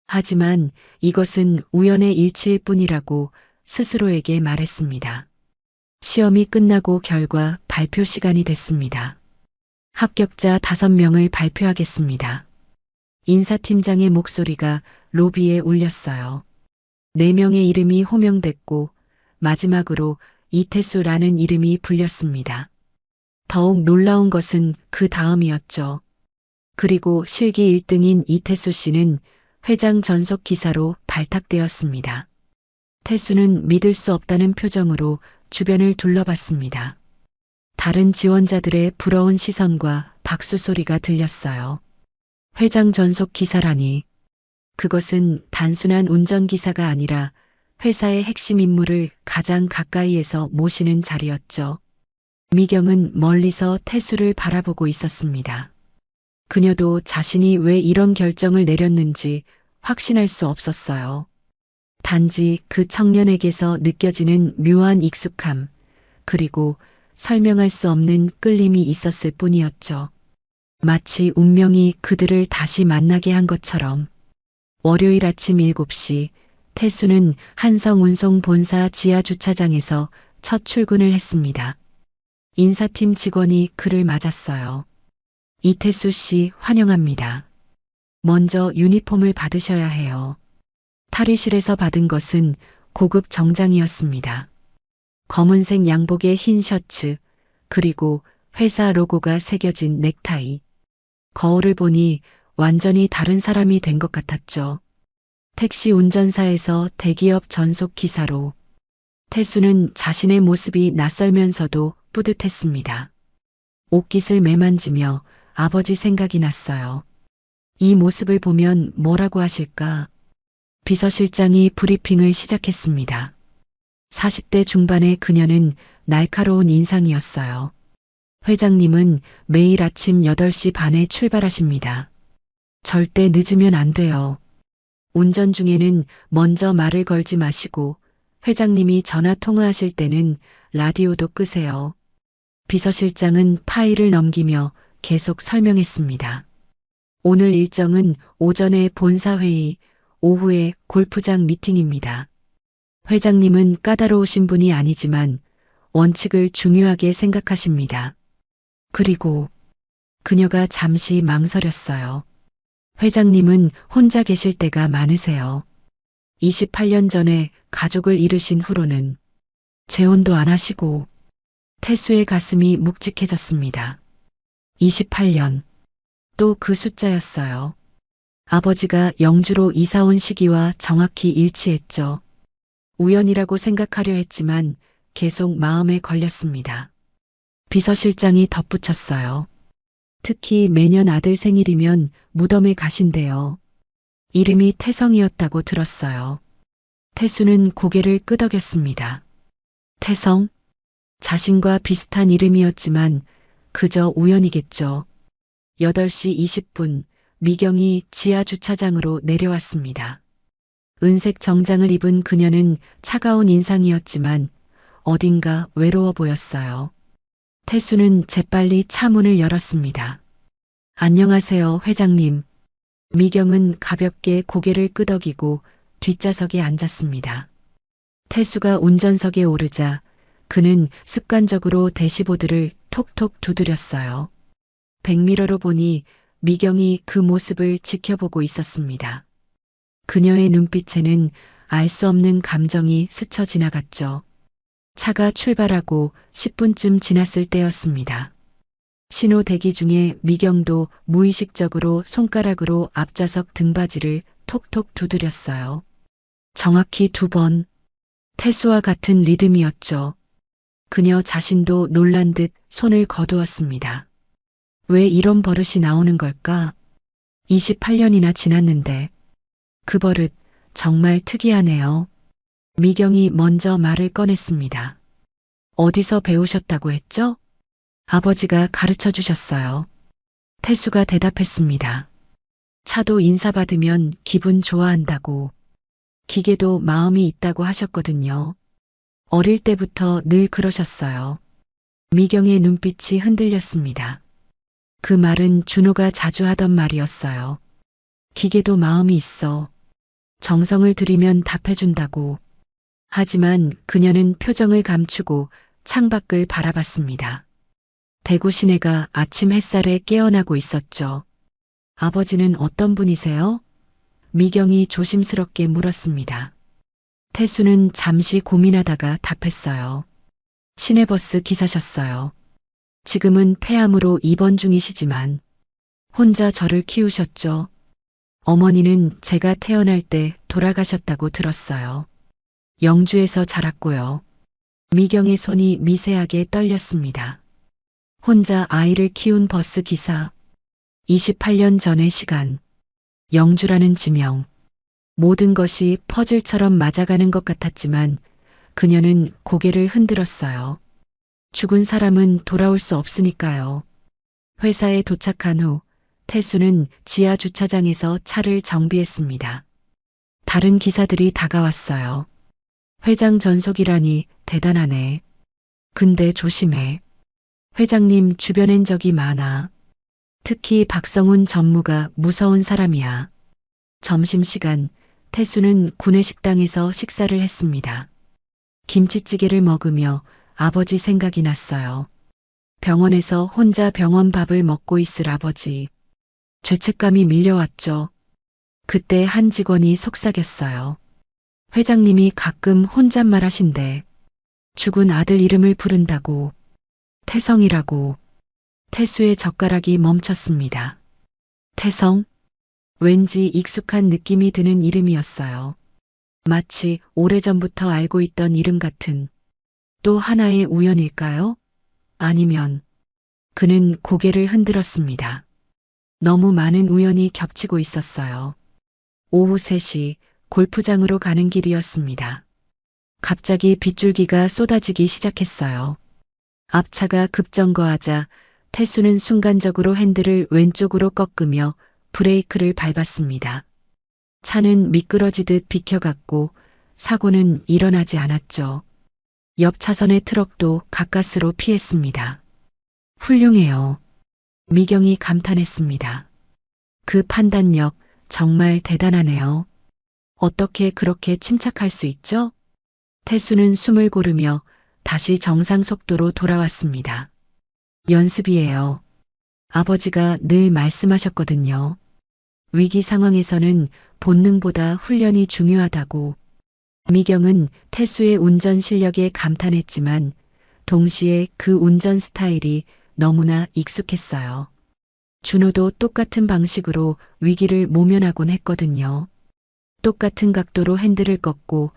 하지만 이것은 우연의 일치일 뿐이라고 스스로에게 말했습니다. 시험이 끝나고 결과 발표 시간이 됐습니다. 합격자 5명을 발표하겠습니다. 인사팀장의 목소리가 로비에 울렸어요. 4명의 이름이 호명됐고 마지막으로 이태수라는 이름이 불렸습니다. 더욱 놀라운 것은 그 다음이었죠. 그리고 실기 1등인 이태수 씨는 회장 전속 기사로 발탁되었습니다. 태수는 믿을 수 없다는 표정으로 주변을 둘러봤습니다. 다른 지원자들의 부러운 시선과 박수 소리가 들렸어요. 회장 전속 기사라니. 그것은 단순한 운전기사가 아니라 회사의 핵심 인물을 가장 가까이에서 모시는 자리였죠. 미경은 멀리서 태수를 바라보고 있었습니다. 그녀도 자신이 왜 이런 결정을 내렸는지 확신할 수 없었어요. 단지 그 청년에게서 느껴지는 묘한 익숙함, 그리고 설명할 수 없는 끌림이 있었을 뿐이었죠. 마치 운명이 그들을 다시 만나게 한 것처럼. 월요일 아침 7시 태수는 한성운송 본사 지하 주차장에서 첫 출근을 했습니다. 인사팀 직원이 그를 맞았어요. 이태수 씨 환영합니다. 먼저 유니폼을 받으셔야 해요. 탈의실에서 받은 것은 고급 정장이었습니다. 검은색 양복에 흰 셔츠, 그리고 회사 로고가 새겨진 넥타이. 거울을 보니 완전히 다른 사람이 된 것 같았죠. 택시 운전사에서 대기업 전속 기사로. 태수는 자신의 모습이 낯설면서도 뿌듯했습니다. 옷깃을 매만지며 아버지 생각이 났어요. 이 모습을 보면 뭐라고 하실까? 비서실장이 브리핑을 시작했습니다. 40대 중반의 그녀는 날카로운 인상이었어요. 회장님은 매일 아침 8시 반에 출발하십니다. 절대 늦으면 안 돼요. 운전 중에는 먼저 말을 걸지 마시고 회장님이 전화 통화하실 때는 라디오도 끄세요. 비서실장은 파일을 넘기며 계속 설명했습니다. 오늘 일정은 오전에 본사회의, 오후에 골프장 미팅입니다. 회장님은 까다로우신 분이 아니지만 원칙을 중요하게 생각하십니다. 그리고 그녀가 잠시 망설였어요. 회장님은 혼자 계실 때가 많으세요. 28년 전에 가족을 잃으신 후로는 재혼도 안 하시고. 태수의 가슴이 묵직해졌습니다. 28년. 또 그 숫자였어요. 아버지가 영주로 이사 온 시기와 정확히 일치했죠. 우연이라고 생각하려 했지만 계속 마음에 걸렸습니다. 비서실장이 덧붙였어요. 특히 매년 아들 생일이면 무덤에 가신대요. 이름이 태성이었다고 들었어요. 태수는 고개를 끄덕였습니다. 태성? 자신과 비슷한 이름이었지만 그저 우연이겠죠. 8시 20분 미경이 지하 주차장으로 내려왔습니다. 은색 정장을 입은 그녀는 차가운 인상이었지만 어딘가 외로워 보였어요. 태수는 재빨리 차 문을 열었습니다. 안녕하세요, 회장님. 미경은 가볍게 고개를 끄덕이고 뒷좌석에 앉았습니다. 태수가 운전석에 오르자 그는 습관적으로 대시보드를 톡톡 두드렸어요. 백미러로 보니 미경이 그 모습을 지켜보고 있었습니다. 그녀의 눈빛에는 알 수 없는 감정이 스쳐 지나갔죠. 차가 출발하고 10분쯤 지났을 때였습니다. 신호 대기 중에 미경도 무의식적으로 손가락으로 앞좌석 등받이를 톡톡 두드렸어요. 정확히 2번. 태수와 같은 리듬이었죠. 그녀 자신도 놀란 듯 손을 거두었습니다. 왜 이런 버릇이 나오는 걸까? 28년이나 지났는데. 그 버릇 정말 특이하네요. 미경이 먼저 말을 꺼냈습니다. 어디서 배우셨다고 했죠? 아버지가 가르쳐 주셨어요. 태수가 대답했습니다. 차도 인사받으면 기분 좋아한다고. 기계도 마음이 있다고 하셨거든요. 어릴 때부터 늘 그러셨어요. 미경의 눈빛이 흔들렸습니다. 그 말은 준호가 자주 하던 말이었어요. 기계도 마음이 있어. 정성을 들이면 답해준다고. 하지만 그녀는 표정을 감추고 창밖을 바라봤습니다. 대구 시내가 아침 햇살에 깨어나고 있었죠. 아버지는 어떤 분이세요? 미경이 조심스럽게 물었습니다. 태수는 잠시 고민하다가 답했어요. 시내버스 기사셨어요. 지금은 폐암으로 입원 중이시지만 혼자 저를 키우셨죠. 어머니는 제가 태어날 때 돌아가셨다고 들었어요. 영주에서 자랐고요. 미경의 손이 미세하게 떨렸습니다. 혼자 아이를 키운 버스 기사. 28년 전의 시간. 영주라는 지명. 모든 것이 퍼즐처럼 맞아가는 것 같았지만 그녀는 고개를 흔들었어요. 죽은 사람은 돌아올 수 없으니까요. 회사에 도착한 후 태수는 지하 주차장에서 차를 정비했습니다. 다른 기사들이 다가왔어요. 회장 전속이라니 대단하네. 근데 조심해. 회장님 주변엔 적이 많아. 특히 박성훈 전무가 무서운 사람이야. 점심시간 태수는 구내식당에서 식사를 했습니다. 김치찌개를 먹으며 아버지 생각이 났어요. 병원에서 혼자 병원 밥을 먹고 있을 아버지. 죄책감이 밀려왔죠. 그때 한 직원이 속삭였어요. 회장님이 가끔 혼잣말 하신대. 죽은 아들 이름을 부른다고. 태성이라고. 태수의 젓가락이 멈췄습니다. 태성? 왠지 익숙한 느낌이 드는 이름이었어요. 마치 오래전부터 알고 있던 이름 같은. 또 하나의 우연일까요? 아니면 그는 고개를 흔들었습니다. 너무 많은 우연이 겹치고 있었어요. 오후 3시 골프장으로 가는 길이었습니다. 갑자기 빗줄기가 쏟아지기 시작했어요. 앞차가 급정거하자 태수는 순간적으로 핸들을 왼쪽으로 꺾으며 브레이크를 밟았습니다. 차는 미끄러지듯 비켜갔고 사고는 일어나지 않았죠. 옆 차선의 트럭도 가까스로 피했습니다. 훌륭해요. 미경이 감탄했습니다. 그 판단력 정말 대단하네요. 어떻게 그렇게 침착할 수 있죠? 태수는 숨을 고르며 다시 정상 속도로 돌아왔습니다. 연습이에요. 아버지가 늘 말씀하셨거든요. 위기 상황에서는 본능보다 훈련이 중요하다고. 미경은 태수의 운전 실력에 감탄했지만 동시에 그 운전 스타일이 너무나 익숙했어요. 준호도 똑같은 방식으로 위기를 모면하곤 했거든요. 똑같은 각도로 핸들을 꺾고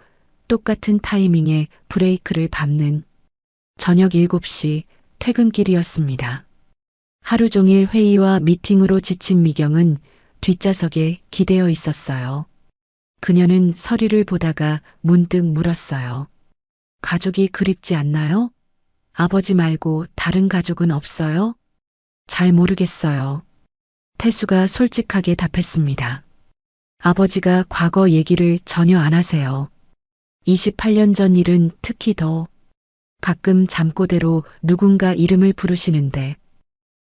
똑같은 타이밍에 브레이크를 밟는. 저녁 7시 퇴근길이었습니다. 하루 종일 회의와 미팅으로 지친 미경은 뒷좌석에 기대어 있었어요. 그녀는 서류를 보다가 문득 물었어요. 가족이 그립지 않나요? 아버지 말고 다른 가족은 없어요? 잘 모르겠어요. 태수가 솔직하게 답했습니다. 아버지가 과거 얘기를 전혀 안 하세요. 28년 전 일은 특히 더. 가끔 잠꼬대로 누군가 이름을 부르시는데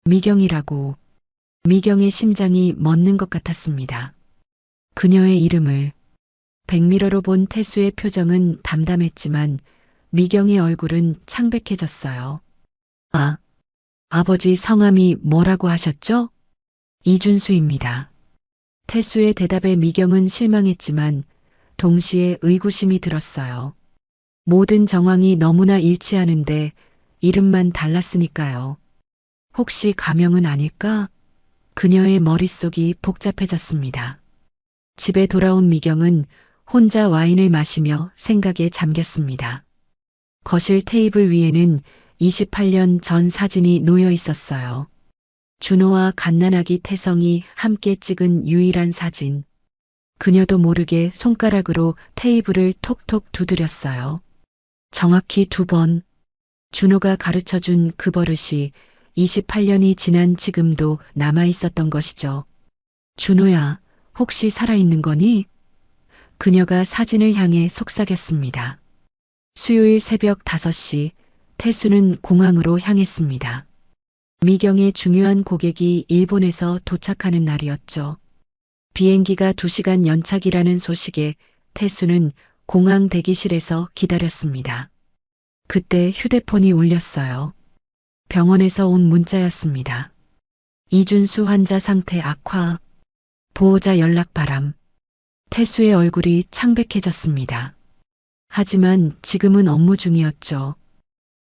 미경이라고. 미경의 심장이 멎는 것 같았습니다. 그녀의 이름을. 백미러로 본 태수의 표정은 담담했지만 미경의 얼굴은 창백해졌어요. 아, 아버지 성함이 뭐라고 하셨죠? 이준수입니다. 태수의 대답에 미경은 실망했지만 동시에 의구심이 들었어요. 모든 정황이 너무나 일치하는데 이름만 달랐으니까요. 혹시 가명은 아닐까? 그녀의 머릿속이 복잡해졌습니다. 집에 돌아온 미경은 혼자 와인을 마시며 생각에 잠겼습니다. 거실 테이블 위에는 28년 전 사진이 놓여 있었어요. 준호와 갓난아기 태성이 함께 찍은 유일한 사진. 그녀도 모르게 손가락으로 테이블을 톡톡 두드렸어요. 정확히 2번. 준호가 가르쳐준 그 버릇이 28년이 지난 지금도 남아 있었던 것이죠. 준호야, 혹시 살아있는 거니? 그녀가 사진을 향해 속삭였습니다. 수요일 새벽 5시, 태수는 공항으로 향했습니다. 미경의 중요한 고객이 일본에서 도착하는 날이었죠. 비행기가 2시간 연착이라는 소식에 태수는 공항 대기실에서 기다렸습니다. 그때 휴대폰이 울렸어요. 병원에서 온 문자였습니다. 이준수 환자 상태 악화, 보호자 연락 바람. 태수의 얼굴이 창백해졌습니다. 하지만 지금은 업무 중이었죠.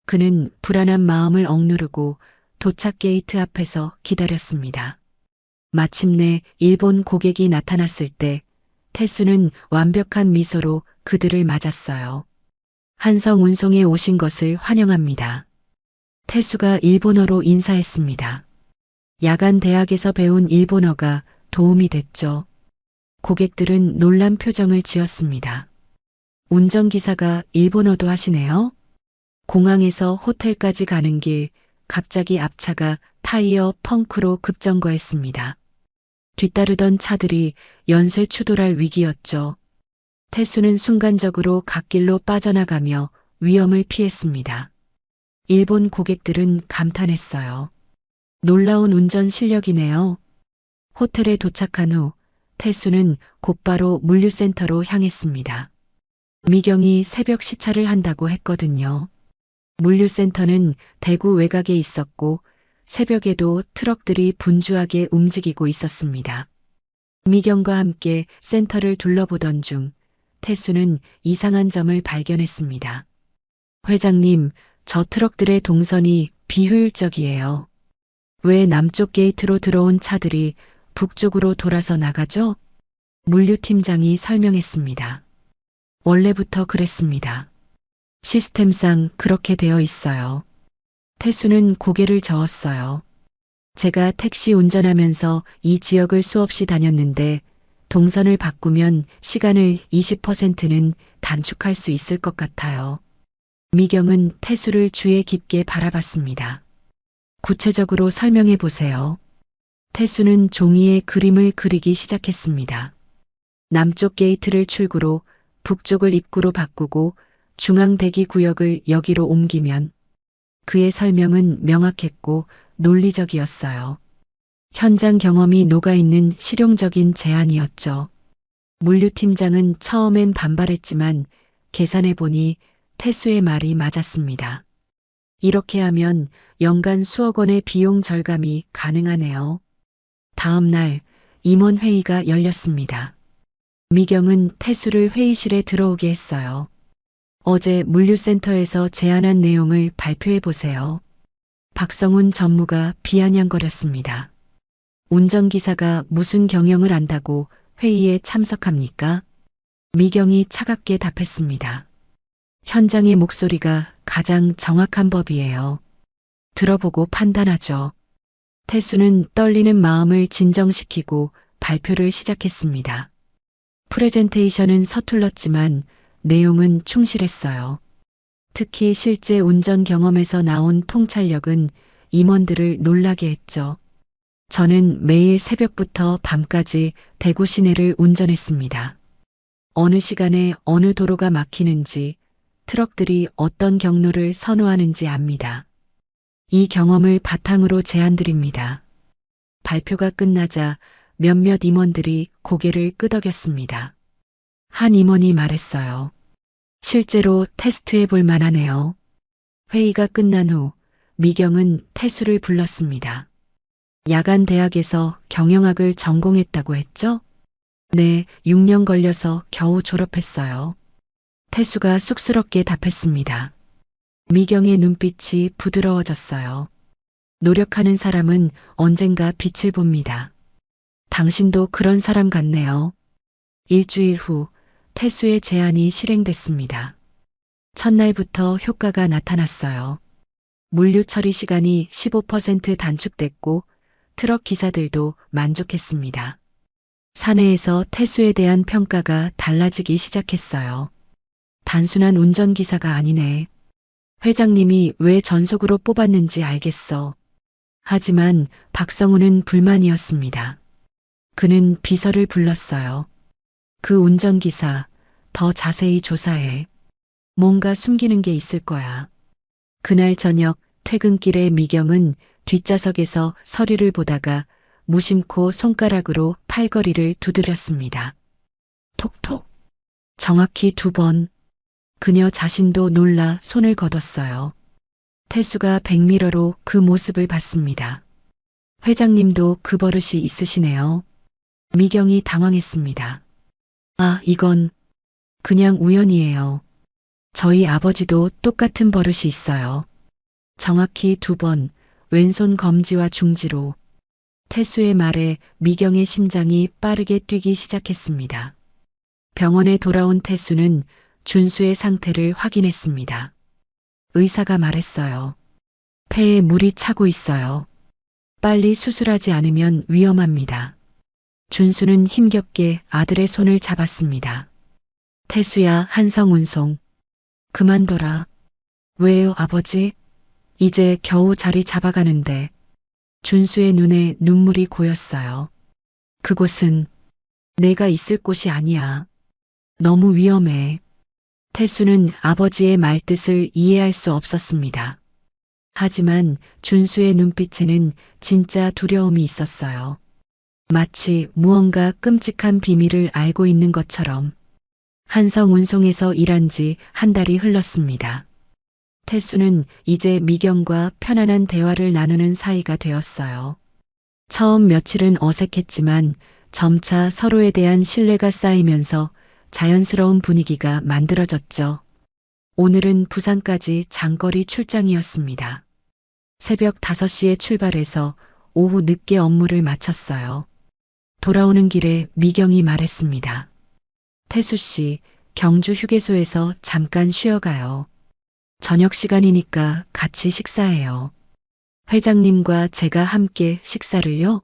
그는 불안한 마음을 억누르고 도착 게이트 앞에서 기다렸습니다. 마침내 일본 고객이 나타났을 때 태수는 완벽한 미소로 그들을 맞았어요. 한성 운송에 오신 것을 환영합니다. 태수가 일본어로 인사했습니다. 야간 대학에서 배운 일본어가 도움이 됐죠. 고객들은 놀란 표정을 지었습니다. 운전기사가 일본어도 하시네요? 공항에서 호텔까지 가는 길, 갑자기 앞차가 타이어 펑크로 급정거했습니다. 뒤따르던 차들이 연쇄 추돌할 위기였죠. 태수는 순간적으로 갓길로 빠져나가며 위험을 피했습니다. 일본 고객들은 감탄했어요. 놀라운 운전 실력이네요. 호텔에 도착한 후 태수는 곧바로 물류센터로 향했습니다. 미경이 새벽 시차를 한다고 했거든요. 물류센터는 대구 외곽에 있었고 새벽에도 트럭들이 분주하게 움직이고 있었습니다. 미경과 함께 센터를 둘러보던 중 태수는 이상한 점을 발견했습니다. 회장님, 저 트럭들의 동선이 비효율적이에요. 왜 남쪽 게이트로 들어온 차들이 북쪽으로 돌아서 나가죠? 물류팀장이 설명했습니다. 원래부터 그랬습니다. 시스템상 그렇게 되어 있어요. 태수는 고개를 저었어요. 제가 택시 운전하면서 이 지역을 수없이 다녔는데 동선을 바꾸면 시간을 20%는 단축할 수 있을 것 같아요. 미경은 태수를 주의 깊게 바라봤습니다. 구체적으로 설명해 보세요. 태수는 종이에 그림을 그리기 시작했습니다. 남쪽 게이트를 출구로 북쪽을 입구로 바꾸고 중앙 대기 구역을 여기로 옮기면 그의 설명은 명확했고 논리적이었어요. 현장 경험이 녹아있는 실용적인 제안이었죠. 물류팀장은 처음엔 반발했지만 계산해보니 태수의 말이 맞았습니다. 이렇게 하면 연간 수억 원의 비용 절감이 가능하네요. 다음 날 임원회의가 열렸습니다. 미경은 태수를 회의실에 들어오게 했어요. 어제 물류센터에서 제안한 내용을 발표해 보세요. 박성훈 전무가 비아냥거렸습니다. 운전기사가 무슨 경영을 안다고 회의에 참석합니까? 미경이 차갑게 답했습니다. 현장의 목소리가 가장 정확한 법이에요. 들어보고 판단하죠. 태수는 떨리는 마음을 진정시키고 발표를 시작했습니다. 프레젠테이션은 서툴렀지만 내용은 충실했어요. 특히 실제 운전 경험에서 나온 통찰력은 임원들을 놀라게 했죠. 저는 매일 새벽부터 밤까지 대구 시내를 운전했습니다. 어느 시간에 어느 도로가 막히는지, 트럭들이 어떤 경로를 선호하는지 압니다. 이 경험을 바탕으로 제안드립니다. 발표가 끝나자 몇몇 임원들이 고개를 끄덕였습니다. 한 임원이 말했어요. 실제로 테스트해 볼 만하네요. 회의가 끝난 후 미경은 태수를 불렀습니다. 야간 대학에서 경영학을 전공했다고 했죠? 네, 6년 걸려서 겨우 졸업했어요. 태수가 쑥스럽게 답했습니다. 미경의 눈빛이 부드러워졌어요. 노력하는 사람은 언젠가 빛을 봅니다. 당신도 그런 사람 같네요. 일주일 후 태수의 제안이 실행됐습니다. 첫날부터 효과가 나타났어요. 물류 처리 시간이 15% 단축됐고 트럭 기사들도 만족했습니다. 사내에서 태수에 대한 평가가 달라지기 시작했어요. 단순한 운전기사가 아니네. 회장님이 왜 전속으로 뽑았는지 알겠어. 하지만 박성우는 불만이었습니다. 그는 비서를 불렀어요. 그 운전기사, 더 자세히 조사해. 뭔가 숨기는 게 있을 거야. 그날 저녁 퇴근길에 미경은 뒷좌석에서 서류를 보다가 무심코 손가락으로 팔걸이를 두드렸습니다. 톡톡. 정확히 2번. 그녀 자신도 놀라 손을 거뒀어요. 태수가 백미러로 그 모습을 봤습니다. 회장님도 그 버릇이 있으시네요. 미경이 당황했습니다. 아, 이건 그냥 우연이에요. 저희 아버지도 똑같은 버릇이 있어요. 정확히 2번, 왼손 검지와 중지로. 태수의 말에 미경의 심장이 빠르게 뛰기 시작했습니다. 병원에 돌아온 태수는 준수의 상태를 확인했습니다. 의사가 말했어요. 폐에 물이 차고 있어요. 빨리 수술하지 않으면 위험합니다. 준수는 힘겹게 아들의 손을 잡았습니다. 태수야, 한성운송. 그만둬라. 왜요, 아버지? 이제 겨우 자리 잡아가는데. 준수의 눈에 눈물이 고였어요. 그곳은 내가 있을 곳이 아니야. 너무 위험해. 태수는 아버지의 말뜻을 이해할 수 없었습니다. 하지만 준수의 눈빛에는 진짜 두려움이 있었어요. 마치 무언가 끔찍한 비밀을 알고 있는 것처럼. 한성운송에서 일한 지 한 달이 흘렀습니다. 태수는 이제 미경과 편안한 대화를 나누는 사이가 되었어요. 처음 며칠은 어색했지만 점차 서로에 대한 신뢰가 쌓이면서 자연스러운 분위기가 만들어졌죠. 오늘은 부산까지 장거리 출장이었습니다. 새벽 5시에 출발해서 오후 늦게 업무를 마쳤어요. 돌아오는 길에 미경이 말했습니다. 태수 씨, 경주 휴게소에서 잠깐 쉬어가요. 저녁 시간이니까 같이 식사해요. 회장님과 제가 함께 식사를요?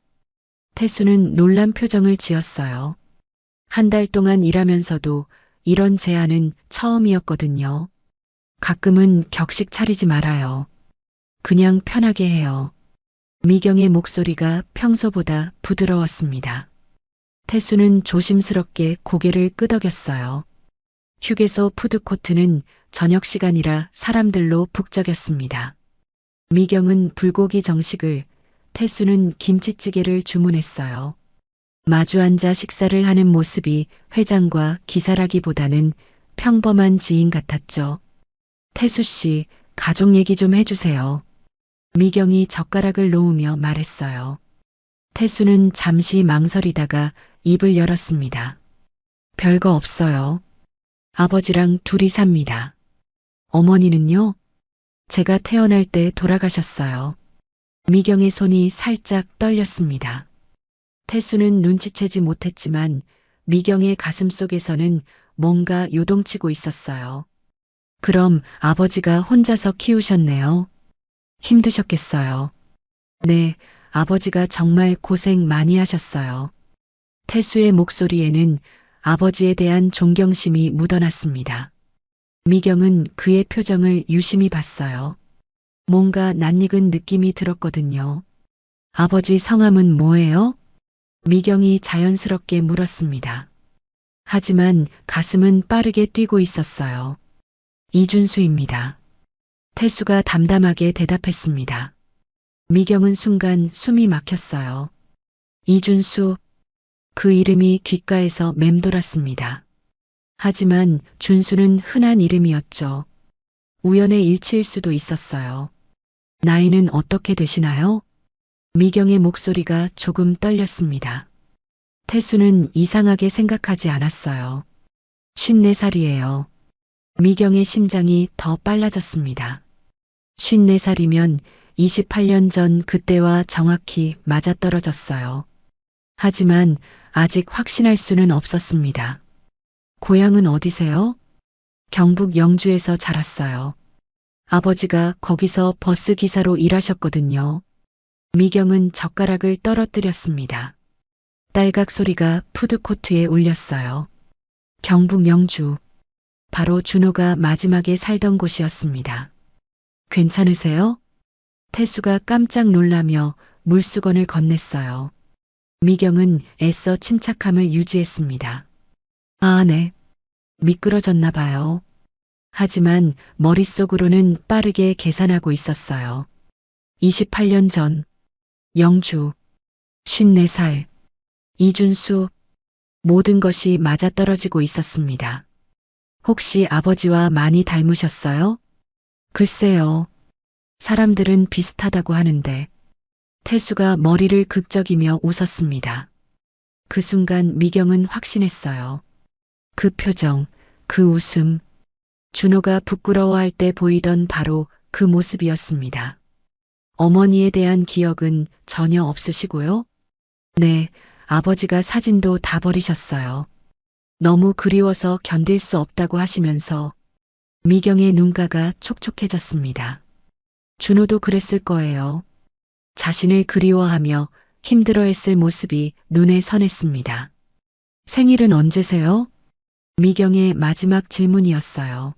태수는 놀란 표정을 지었어요. 한 달 동안 일하면서도 이런 제안은 처음이었거든요. 가끔은 격식 차리지 말아요. 그냥 편하게 해요. 미경의 목소리가 평소보다 부드러웠습니다. 태수는 조심스럽게 고개를 끄덕였어요. 휴게소 푸드코트는 저녁 시간이라 사람들로 북적였습니다. 미경은 불고기 정식을, 태수는 김치찌개를 주문했어요. 마주 앉아 식사를 하는 모습이 회장과 기사라기보다는 평범한 지인 같았죠. 태수 씨, 가족 얘기 좀 해주세요. 미경이 젓가락을 놓으며 말했어요. 태수는 잠시 망설이다가 입을 열었습니다. 별거 없어요. 아버지랑 둘이 삽니다. 어머니는요? 제가 태어날 때 돌아가셨어요. 미경의 손이 살짝 떨렸습니다. 태수는 눈치채지 못했지만 미경의 가슴 속에서는 뭔가 요동치고 있었어요. 그럼 아버지가 혼자서 키우셨네요. 힘드셨겠어요. 네, 아버지가 정말 고생 많이 하셨어요. 태수의 목소리에는 아버지에 대한 존경심이 묻어났습니다. 미경은 그의 표정을 유심히 봤어요. 뭔가 낯익은 느낌이 들었거든요. 아버지 성함은 뭐예요? 미경이 자연스럽게 물었습니다. 하지만 가슴은 빠르게 뛰고 있었어요. 이준수입니다. 태수가 담담하게 대답했습니다. 미경은 순간 숨이 막혔어요. 이준수, 그 이름이 귓가에서 맴돌았습니다. 하지만 준수는 흔한 이름이었죠. 우연의 일치일 수도 있었어요. 나이는 어떻게 되시나요? 미경의 목소리가 조금 떨렸습니다. 태수는 이상하게 생각하지 않았어요. 54살이에요. 미경의 심장이 더 빨라졌습니다. 54살이면 28년 전 그때와 정확히 맞아떨어졌어요. 하지만 아직 확신할 수는 없었습니다. 고향은 어디세요? 경북 영주에서 자랐어요. 아버지가 거기서 버스 기사로 일하셨거든요. 미경은 젓가락을 떨어뜨렸습니다. 딸각 소리가 푸드코트에 울렸어요. 경북 영주. 바로 준호가 마지막에 살던 곳이었습니다. 괜찮으세요? 태수가 깜짝 놀라며 물수건을 건넸어요. 미경은 애써 침착함을 유지했습니다. 아, 네. 미끄러졌나 봐요. 하지만 머릿속으로는 빠르게 계산하고 있었어요. 28년 전, 영주, 54살, 이준수, 모든 것이 맞아떨어지고 있었습니다. 혹시 아버지와 많이 닮으셨어요? 글쎄요. 사람들은 비슷하다고 하는데. 태수가 머리를 극적이며 웃었습니다. 그 순간 미경은 확신했어요. 그 표정, 그 웃음, 준호가 부끄러워할 때 보이던 바로 그 모습이었습니다. 어머니에 대한 기억은 전혀 없으시고요? 네, 아버지가 사진도 다 버리셨어요. 너무 그리워서 견딜 수 없다고 하시면서 미경의 눈가가 촉촉해졌습니다. 준호도 그랬을 거예요. 자신을 그리워하며 힘들어했을 모습이 눈에 선했습니다. 생일은 언제세요? 미경의 마지막 질문이었어요.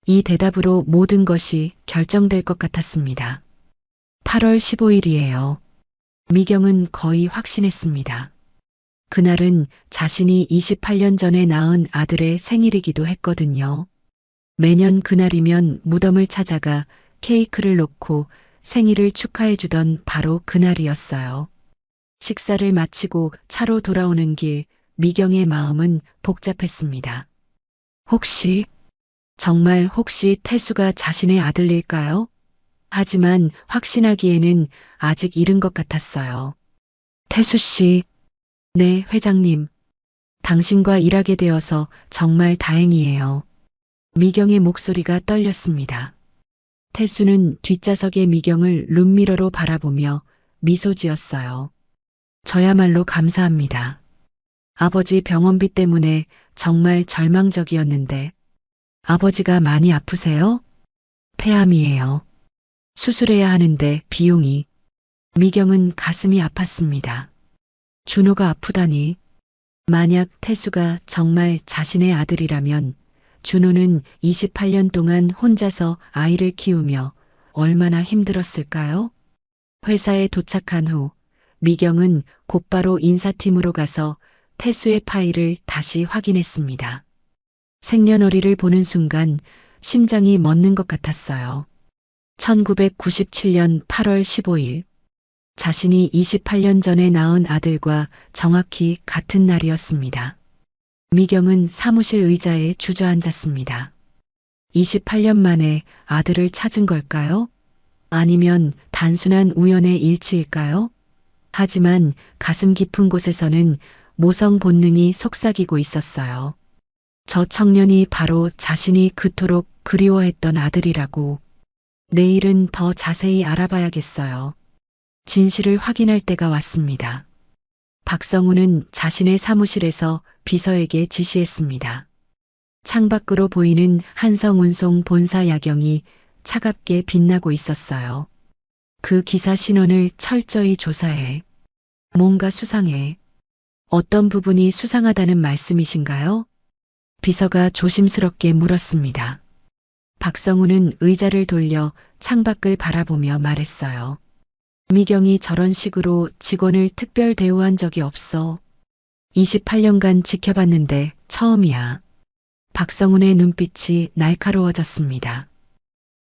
이 대답으로 모든 것이 결정될 것 같았습니다. 8월 15일이에요. 미경은 거의 확신했습니다. 그날은 자신이 28년 전에 낳은 아들의 생일이기도 했거든요. 매년 그날이면 무덤을 찾아가 케이크를 놓고 생일을 축하해주던 바로 그날이었어요. 식사를 마치고 차로 돌아오는 길, 미경의 마음은 복잡했습니다. 혹시, 정말 혹시 태수가 자신의 아들일까요? 하지만 확신하기에는 아직 이른 것 같았어요. 태수 씨, 네, 회장님. 당신과 일하게 되어서 정말 다행이에요. 미경의 목소리가 떨렸습니다. 태수는 뒷좌석의 미경을 룸미러로 바라보며 미소 지었어요. 저야말로 감사합니다. 아버지 병원비 때문에 정말 절망적이었는데 아버지가 많이 아프세요? 폐암이에요. 수술해야 하는데 비용이. 미경은 가슴이 아팠습니다. 준호가 아프다니. 만약 태수가 정말 자신의 아들이라면 준호는 28년 동안 혼자서 아이를 키우며 얼마나 힘들었을까요? 회사에 도착한 후 미경은 곧바로 인사팀으로 가서 태수의 파일을 다시 확인했습니다. 생년월일을 보는 순간 심장이 멎는 것 같았어요. 1997년 8월 15일. 자신이 28년 전에 낳은 아들과 정확히 같은 날이었습니다. 미경은 사무실 의자에 주저앉았습니다. 28년 만에 아들을 찾은 걸까요? 아니면 단순한 우연의 일치일까요? 하지만 가슴 깊은 곳에서는 모성 본능이 속삭이고 있었어요. 저 청년이 바로 자신이 그토록 그리워했던 아들이라고. 내일은 더 자세히 알아봐야겠어요. 진실을 확인할 때가 왔습니다. 박성우는 자신의 사무실에서 비서에게 지시했습니다. 창밖으로 보이는 한성운송 본사 야경이 차갑게 빛나고 있었어요. 그 기사 신원을 철저히 조사해. 뭔가 수상해. 어떤 부분이 수상하다는 말씀이신가요? 비서가 조심스럽게 물었습니다. 박성우는 의자를 돌려 창밖을 바라보며 말했어요. 미경이 저런 식으로 직원을 특별 대우한 적이 없어. 28년간 지켜봤는데 처음이야. 박성훈의 눈빛이 날카로워졌습니다.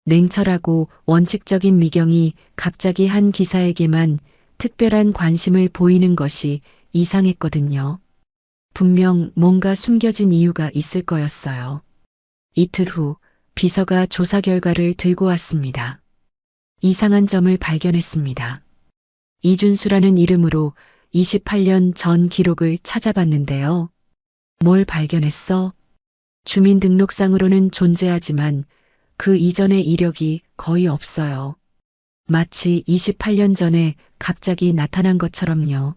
냉철하고 원칙적인 미경이 갑자기 한 기사에게만 특별한 관심을 보이는 것이 이상했거든요. 분명 뭔가 숨겨진 이유가 있을 거였어요. 이틀 후 비서가 조사 결과를 들고 왔습니다. 이상한 점을 발견했습니다. 이준수라는 이름으로 28년 전 기록을 찾아봤는데요. 뭘 발견했어? 주민등록상으로는 존재하지만 그 이전의 이력이 거의 없어요. 마치 28년 전에 갑자기 나타난 것처럼요.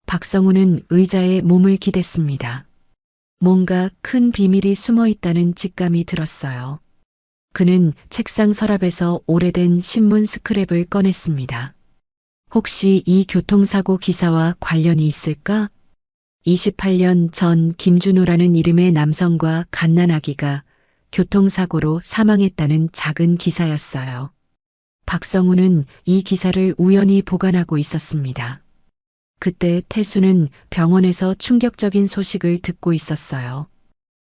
박성우는 의자에 몸을 기댔습니다. 뭔가 큰 비밀이 숨어 있다는 직감이 들었어요. 그는 책상 서랍에서 오래된 신문 스크랩을 꺼냈습니다. 혹시 이 교통사고 기사와 관련이 있을까? 28년 전 김준호라는 이름의 남성과 갓난아기가 교통사고로 사망했다는 작은 기사였어요. 박성우는 이 기사를 우연히 보관하고 있었습니다. 그때 태수는 병원에서 충격적인 소식을 듣고 있었어요.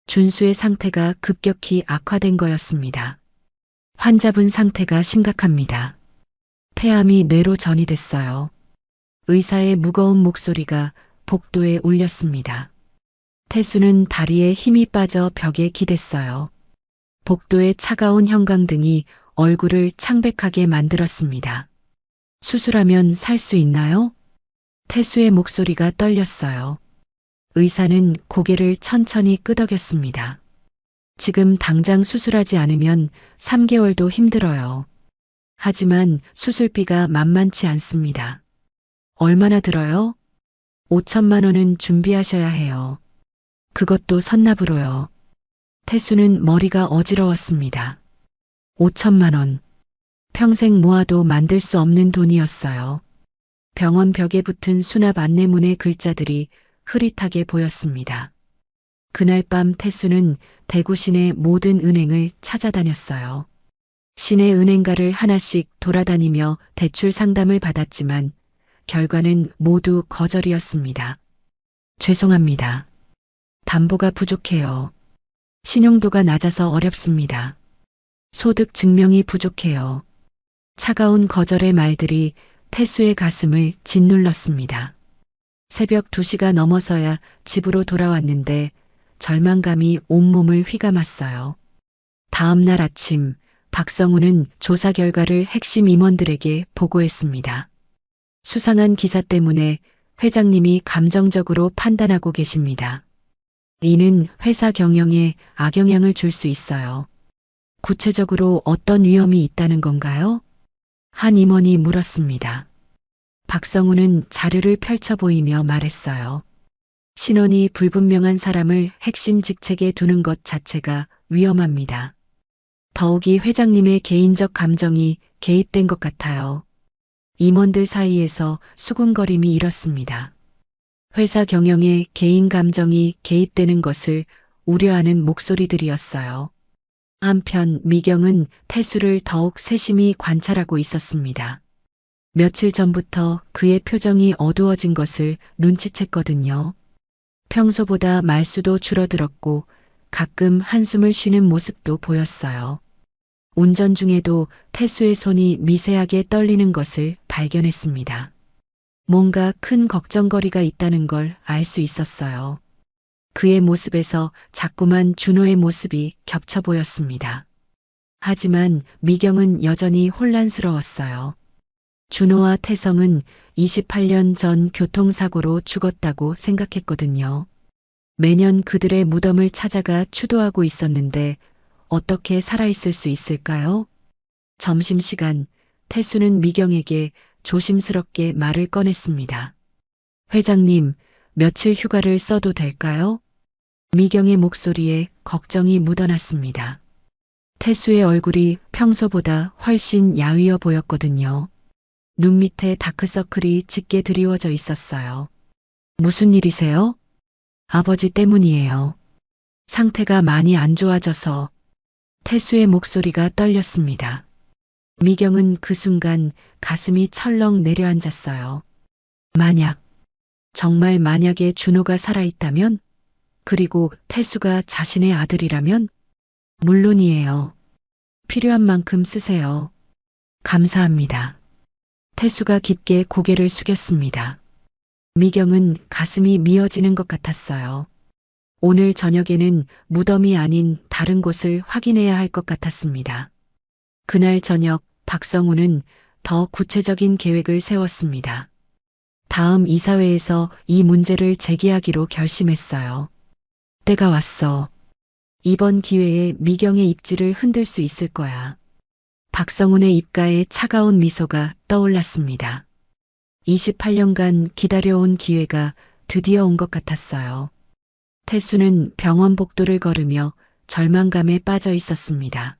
준수의 상태가 급격히 악화된 거였습니다. 환자분 상태가 심각합니다. 폐암이 뇌로 전이됐어요. 의사의 무거운 목소리가 복도에 울렸습니다. 태수는 다리에 힘이 빠져 벽에 기댔어요. 복도의 차가운 형광등이 얼굴을 창백하게 만들었습니다. 수술하면 살 수 있나요? 태수의 목소리가 떨렸어요. 의사는 고개를 천천히 끄덕였습니다. 지금 당장 수술하지 않으면 3개월도 힘들어요. 하지만 수술비가 만만치 않습니다. 얼마나 들어요? 5천만 원은 준비하셔야 해요. 그것도 선납으로요. 태수는 머리가 어지러웠습니다. 5천만 원. 평생 모아도 만들 수 없는 돈이었어요. 병원 벽에 붙은 수납 안내문의 글자들이 흐릿하게 보였습니다. 그날 밤 태수는 대구 시내 모든 은행을 찾아다녔어요. 시내 은행가를 하나씩 돌아다니며 대출 상담을 받았지만 결과는 모두 거절이었습니다. 죄송합니다. 담보가 부족해요. 신용도가 낮아서 어렵습니다. 소득 증명이 부족해요. 차가운 거절의 말들이 태수의 가슴을 짓눌렀습니다. 새벽 2시가 넘어서야 집으로 돌아왔는데 절망감이 온몸을 휘감았어요. 다음 날 아침 박성우는 조사 결과를 핵심 임원들에게 보고했습니다. 수상한 기사 때문에 회장님이 감정적으로 판단하고 계십니다. 이는 회사 경영에 악영향을 줄 수 있어요. 구체적으로 어떤 위험이 있다는 건가요? 한 임원이 물었습니다. 박성우는 자료를 펼쳐 보이며 말했어요. 신원이 불분명한 사람을 핵심 직책에 두는 것 자체가 위험합니다. 더욱이 회장님의 개인적 감정이 개입된 것 같아요. 임원들 사이에서 수군거림이 일었습니다. 회사 경영에 개인 감정이 개입되는 것을 우려하는 목소리들이었어요. 한편 미경은 태수를 더욱 세심히 관찰하고 있었습니다. 며칠 전부터 그의 표정이 어두워진 것을 눈치챘거든요. 평소보다 말수도 줄어들었고 가끔 한숨을 쉬는 모습도 보였어요. 운전 중에도 태수의 손이 미세하게 떨리는 것을 발견했습니다. 뭔가 큰 걱정거리가 있다는 걸 알 수 있었어요. 그의 모습에서 자꾸만 준호의 모습이 겹쳐 보였습니다. 하지만 미경은 여전히 혼란스러웠어요. 준호와 태성은 28년 전 교통사고로 죽었다고 생각했거든요. 매년 그들의 무덤을 찾아가 추도하고 있었는데 어떻게 살아있을 수 있을까요? 점심시간 태수는 미경에게 조심스럽게 말을 꺼냈습니다. 회장님, 며칠 휴가를 써도 될까요? 미경의 목소리에 걱정이 묻어났습니다. 태수의 얼굴이 평소보다 훨씬 야위어 보였거든요. 눈 밑에 다크서클이 짙게 드리워져 있었어요. 무슨 일이세요? 아버지 때문이에요. 상태가 많이 안 좋아져서. 태수의 목소리가 떨렸습니다. 미경은 그 순간 가슴이 철렁 내려앉았어요. 정말 만약에 준호가 살아있다면? 그리고 태수가 자신의 아들이라면? 물론이에요. 필요한 만큼 쓰세요. 감사합니다. 태수가 깊게 고개를 숙였습니다. 미경은 가슴이 미어지는 것 같았어요. 오늘 저녁에는 무덤이 아닌 다른 곳을 확인해야 할 것 같았습니다. 그날 저녁 박성우는 더 구체적인 계획을 세웠습니다. 다음 이사회에서 이 문제를 제기하기로 결심했어요. 때가 왔어. 이번 기회에 미경의 입지를 흔들 수 있을 거야. 박성훈의 입가에 차가운 미소가 떠올랐습니다. 28년간 기다려온 기회가 드디어 온 것 같았어요. 태수는 병원 복도를 걸으며 절망감에 빠져 있었습니다.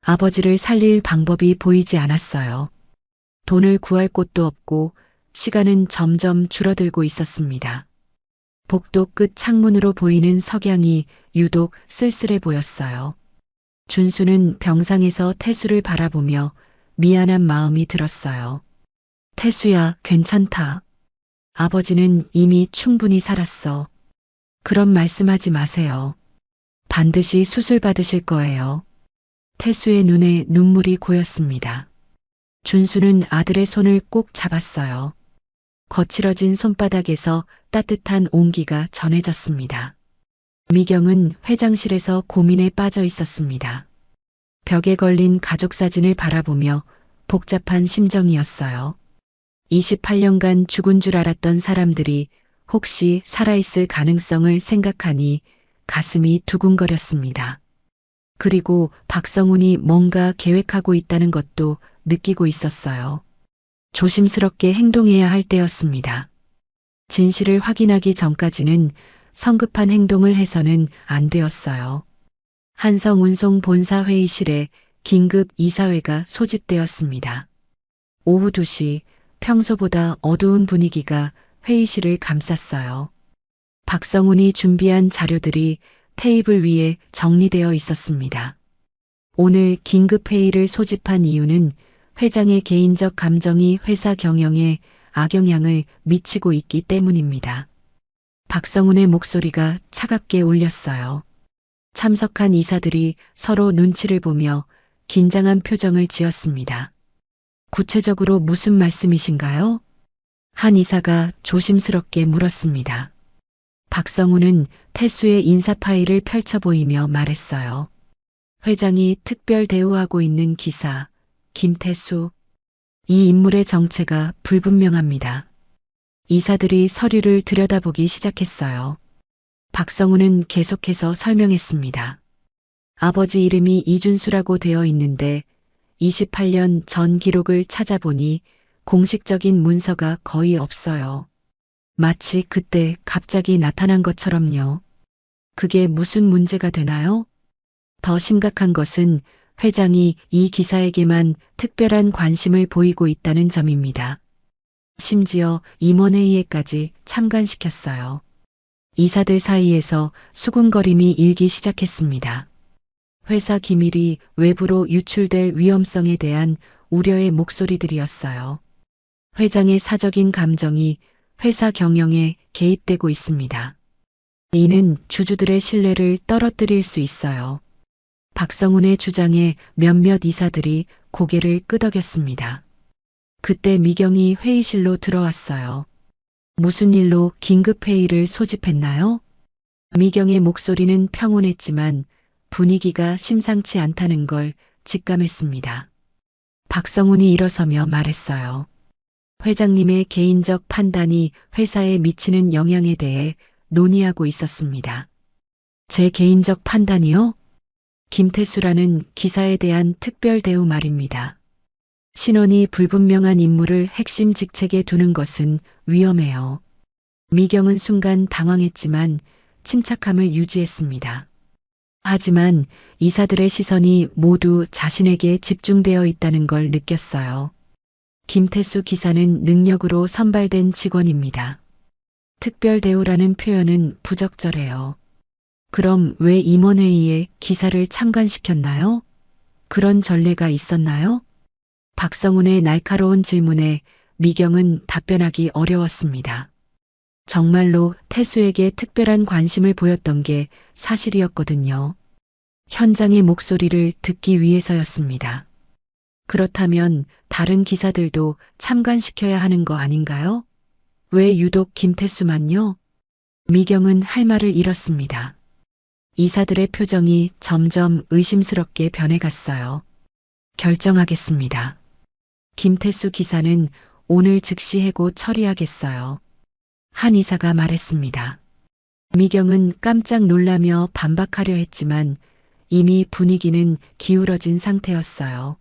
아버지를 살릴 방법이 보이지 않았어요. 돈을 구할 곳도 없고 시간은 점점 줄어들고 있었습니다. 복도 끝 창문으로 보이는 석양이 유독 쓸쓸해 보였어요. 준수는 병상에서 태수를 바라보며 미안한 마음이 들었어요. 태수야, 괜찮다. 아버지는 이미 충분히 살았어. 그런 말씀하지 마세요. 반드시 수술 받으실 거예요. 태수의 눈에 눈물이 고였습니다. 준수는 아들의 손을 꼭 잡았어요. 거칠어진 손바닥에서 따뜻한 온기가 전해졌습니다. 미경은 회장실에서 고민에 빠져 있었습니다. 벽에 걸린 가족 사진을 바라보며 복잡한 심정이었어요. 28년간 죽은 줄 알았던 사람들이 혹시 살아있을 가능성을 생각하니 가슴이 두근거렸습니다. 그리고 박성훈이 뭔가 계획하고 있다는 것도 느끼고 있었어요. 조심스럽게 행동해야 할 때였습니다. 진실을 확인하기 전까지는 성급한 행동을 해서는 안 되었어요. 한성운송 본사 회의실에 긴급 이사회가 소집되었습니다. 오후 2시 평소보다 어두운 분위기가 회의실을 감쌌어요. 박성훈이 준비한 자료들이 테이블 위에 정리되어 있었습니다. 오늘 긴급 회의를 소집한 이유는 회장의 개인적 감정이 회사 경영에 악영향을 미치고 있기 때문입니다. 박성훈의 목소리가 차갑게 울렸어요. 참석한 이사들이 서로 눈치를 보며 긴장한 표정을 지었습니다. 구체적으로 무슨 말씀이신가요? 한 이사가 조심스럽게 물었습니다. 박성훈은 태수의 인사 파일을 펼쳐 보이며 말했어요. 회장이 특별 대우하고 있는 기사, 김태수. 이 인물의 정체가 불분명합니다. 이사들이 서류를 들여다보기 시작했어요. 박성훈은 계속해서 설명했습니다. 아버지 이름이 이준수라고 되어 있는데 28년 전 기록을 찾아보니 공식적인 문서가 거의 없어요. 마치 그때 갑자기 나타난 것처럼요. 그게 무슨 문제가 되나요? 더 심각한 것은 회장이 이 기사에게만 특별한 관심을 보이고 있다는 점입니다. 심지어 임원회의에까지 참관시켰어요. 이사들 사이에서 수군거림이 일기 시작했습니다. 회사 기밀이 외부로 유출될 위험성에 대한 우려의 목소리들이었어요. 회장의 사적인 감정이 회사 경영에 개입되고 있습니다. 이는 주주들의 신뢰를 떨어뜨릴 수 있어요. 박성훈의 주장에 몇몇 이사들이 고개를 끄덕였습니다. 그때 미경이 회의실로 들어왔어요. 무슨 일로 긴급회의를 소집했나요? 미경의 목소리는 평온했지만 분위기가 심상치 않다는 걸 직감했습니다. 박성훈이 일어서며 말했어요. 회장님의 개인적 판단이 회사에 미치는 영향에 대해 논의하고 있었습니다. 제 개인적 판단이요? 김태수라는 기사에 대한 특별 대우 말입니다. 신원이 불분명한 인물을 핵심 직책에 두는 것은 위험해요. 미경은 순간 당황했지만 침착함을 유지했습니다. 하지만 이사들의 시선이 모두 자신에게 집중되어 있다는 걸 느꼈어요. 김태수 기사는 능력으로 선발된 직원입니다. 특별 대우라는 표현은 부적절해요. 그럼 왜 임원회의에 기사를 참관시켰나요? 그런 전례가 있었나요? 박성훈의 날카로운 질문에 미경은 답변하기 어려웠습니다. 정말로 태수에게 특별한 관심을 보였던 게 사실이었거든요. 현장의 목소리를 듣기 위해서였습니다. 그렇다면 다른 기사들도 참관시켜야 하는 거 아닌가요? 왜 유독 김태수만요? 미경은 할 말을 잃었습니다. 이사들의 표정이 점점 의심스럽게 변해갔어요. 결정하겠습니다. 김태수 기사는 오늘 즉시 해고 처리하겠어요. 한 이사가 말했습니다. 미경은 깜짝 놀라며 반박하려 했지만 이미 분위기는 기울어진 상태였어요.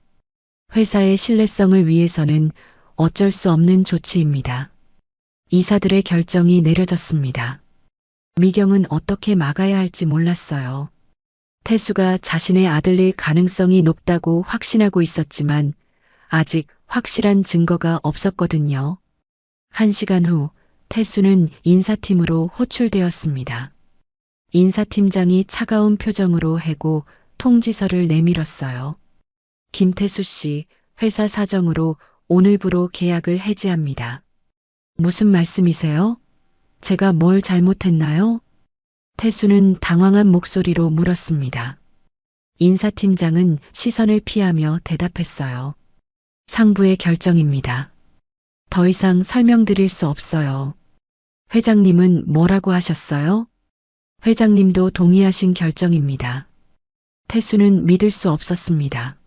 회사의 신뢰성을 위해서는 어쩔 수 없는 조치입니다. 이사들의 결정이 내려졌습니다. 미경은 어떻게 막아야 할지 몰랐어요. 태수가 자신의 아들일 가능성이 높다고 확신하고 있었지만 아직 확실한 증거가 없었거든요. 1시간 후 태수는 인사팀으로 호출되었습니다. 인사팀장이 차가운 표정으로 해고 통지서를 내밀었어요. 김태수 씨, 회사 사정으로 오늘부로 계약을 해지합니다. 무슨 말씀이세요? 제가 뭘 잘못했나요? 태수는 당황한 목소리로 물었습니다. 인사팀장은 시선을 피하며 대답했어요. 상부의 결정입니다. 더 이상 설명드릴 수 없어요. 회장님은 뭐라고 하셨어요? 회장님도 동의하신 결정입니다. 태수는 믿을 수 없었습니다.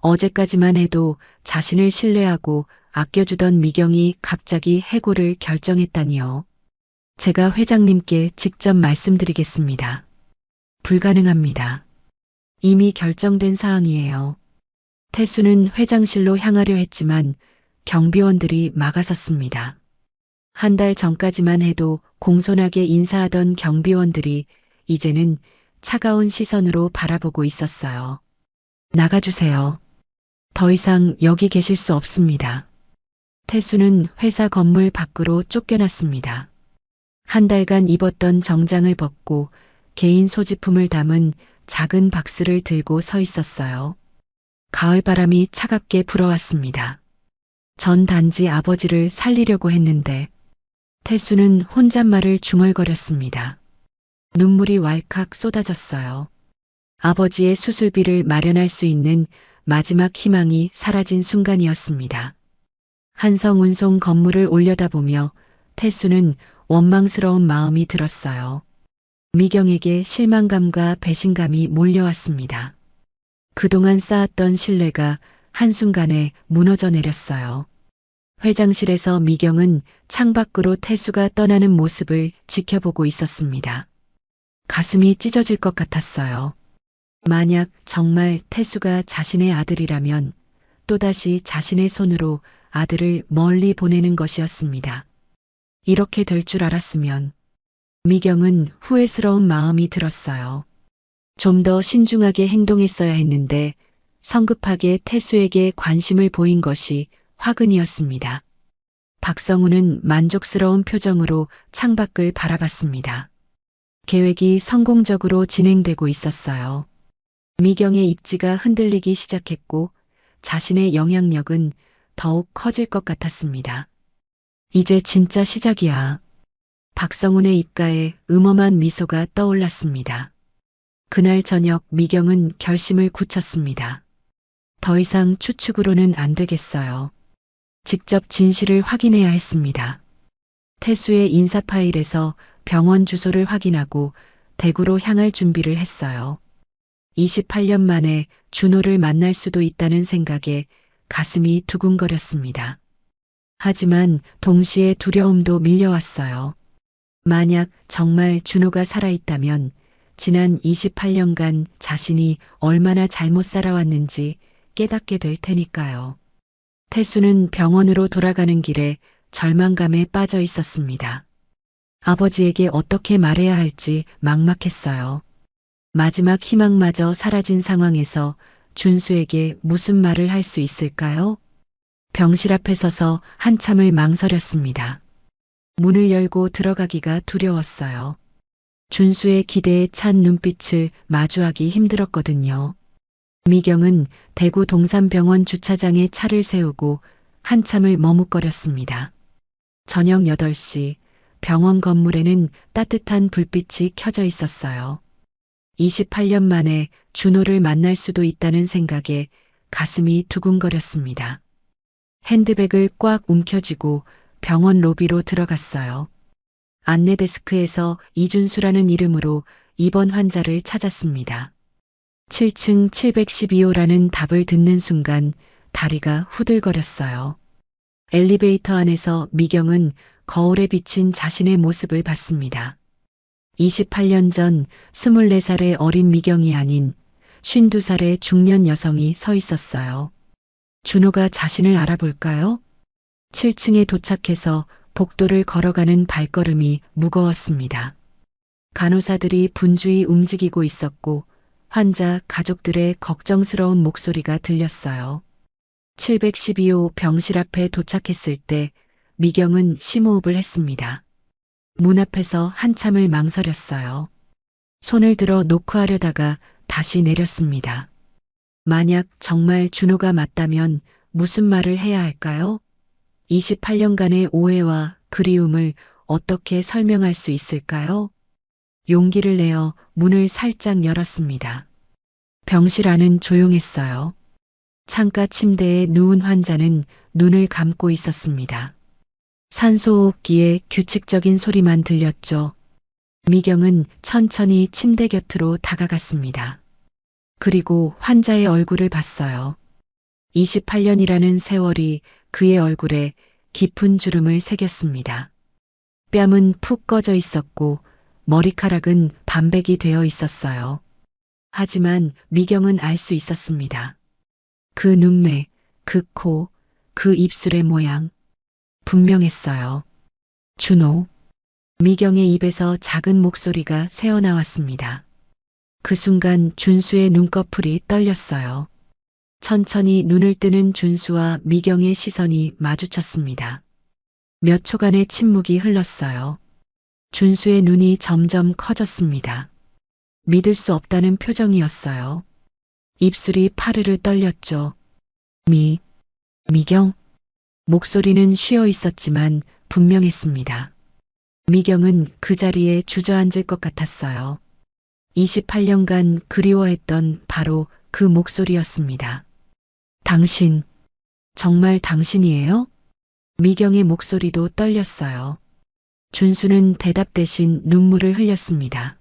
어제까지만 해도 자신을 신뢰하고 아껴주던 미경이 갑자기 해고를 결정했다니요. 제가 회장님께 직접 말씀드리겠습니다. 불가능합니다. 이미 결정된 사항이에요. 태수는 회장실로 향하려 했지만 경비원들이 막아섰습니다. 한 달 전까지만 해도 공손하게 인사하던 경비원들이 이제는 차가운 시선으로 바라보고 있었어요. 나가주세요. 더 이상 여기 계실 수 없습니다. 태수는 회사 건물 밖으로 쫓겨났습니다. 한 달간 입었던 정장을 벗고 개인 소지품을 담은 작은 박스를 들고 서 있었어요. 가을바람이 차갑게 불어왔습니다. 전 단지 아버지를 살리려고 했는데 태수는 혼잣말을 중얼거렸습니다. 눈물이 왈칵 쏟아졌어요. 아버지의 수술비를 마련할 수 있는 마지막 희망이 사라진 순간이었습니다. 한성운송 건물을 올려다보며 태수는 원망스러운 마음이 들었어요. 미경에게 실망감과 배신감이 몰려왔습니다. 그동안 쌓았던 신뢰가 한순간에 무너져 내렸어요. 회장실에서 미경은 창밖으로 태수가 떠나는 모습을 지켜보고 있었습니다. 가슴이 찢어질 것 같았어요. 만약 정말 태수가 자신의 아들이라면 또다시 자신의 손으로 아들을 멀리 보내는 것이었습니다. 이렇게 될 줄 알았으면 미경은 후회스러운 마음이 들었어요. 좀 더 신중하게 행동했어야 했는데 성급하게 태수에게 관심을 보인 것이 화근이었습니다. 박성우는 만족스러운 표정으로 창밖을 바라봤습니다. 계획이 성공적으로 진행되고 있었어요. 미경의 입지가 흔들리기 시작했고 자신의 영향력은 더욱 커질 것 같았습니다. 이제 진짜 시작이야. 박성훈의 입가에 음험한 미소가 떠올랐습니다. 그날 저녁 미경은 결심을 굳혔습니다. 더 이상 추측으로는 안 되겠어요. 직접 진실을 확인해야 했습니다. 태수의 인사 파일에서 병원 주소를 확인하고 대구로 향할 준비를 했어요. 28년 만에 준호를 만날 수도 있다는 생각에 가슴이 두근거렸습니다. 하지만 동시에 두려움도 밀려왔어요. 만약 정말 준호가 살아있다면 지난 28년간 자신이 얼마나 잘못 살아왔는지 깨닫게 될 테니까요. 태수는 병원으로 돌아가는 길에 절망감에 빠져 있었습니다. 아버지에게 어떻게 말해야 할지 막막했어요. 마지막 희망마저 사라진 상황에서 준수에게 무슨 말을 할 수 있을까요? 병실 앞에 서서 한참을 망설였습니다. 문을 열고 들어가기가 두려웠어요. 준수의 기대에 찬 눈빛을 마주하기 힘들었거든요. 미경은 대구 동산병원 주차장에 차를 세우고 한참을 머뭇거렸습니다. 저녁 8시 병원 건물에는 따뜻한 불빛이 켜져 있었어요. 28년 만에 준호를 만날 수도 있다는 생각에 가슴이 두근거렸습니다. 핸드백을 꽉 움켜쥐고 병원 로비로 들어갔어요. 안내 데스크에서 이준수라는 이름으로 입원 환자를 찾았습니다. 7층 712호라는 답을 듣는 순간 다리가 후들거렸어요. 엘리베이터 안에서 미경은 거울에 비친 자신의 모습을 봤습니다. 28년 전 24살의 어린 미경이 아닌 52살의 중년 여성이 서 있었어요. 준호가 자신을 알아볼까요? 7층에 도착해서 복도를 걸어가는 발걸음이 무거웠습니다. 간호사들이 분주히 움직이고 있었고 환자 가족들의 걱정스러운 목소리가 들렸어요. 712호 병실 앞에 도착했을 때 미경은 심호흡을 했습니다. 문 앞에서 한참을 망설였어요. 손을 들어 놓고 하려다가 다시 내렸습니다. 만약 정말 준호가 맞다면 무슨 말을 해야 할까요? 28년간의 오해와 그리움을 어떻게 설명할 수 있을까요? 용기를 내어 문을 살짝 열었습니다. 병실 안은 조용했어요. 창가 침대에 누운 환자는 눈을 감고 있었습니다. 산소호흡기에 규칙적인 소리만 들렸죠. 미경은 천천히 침대 곁으로 다가갔습니다. 그리고 환자의 얼굴을 봤어요. 28년이라는 세월이 그의 얼굴에 깊은 주름을 새겼습니다. 뺨은 푹 꺼져 있었고 머리카락은 반백이 되어 있었어요. 하지만 미경은 알 수 있었습니다. 그 눈매, 그 코, 그 입술의 모양. 분명했어요. 준호. 미경의 입에서 작은 목소리가 새어나왔습니다. 그 순간 준수의 눈꺼풀이 떨렸어요. 천천히 눈을 뜨는 준수와 미경의 시선이 마주쳤습니다. 몇 초간의 침묵이 흘렀어요. 준수의 눈이 점점 커졌습니다. 믿을 수 없다는 표정이었어요. 입술이 파르르 떨렸죠. 미경? 목소리는 쉬어 있었지만 분명했습니다. 미경은 그 자리에 주저앉을 것 같았어요. 28년간 그리워했던 바로 그 목소리였습니다. 당신, 정말 당신이에요? 미경의 목소리도 떨렸어요. 준수는 대답 대신 눈물을 흘렸습니다.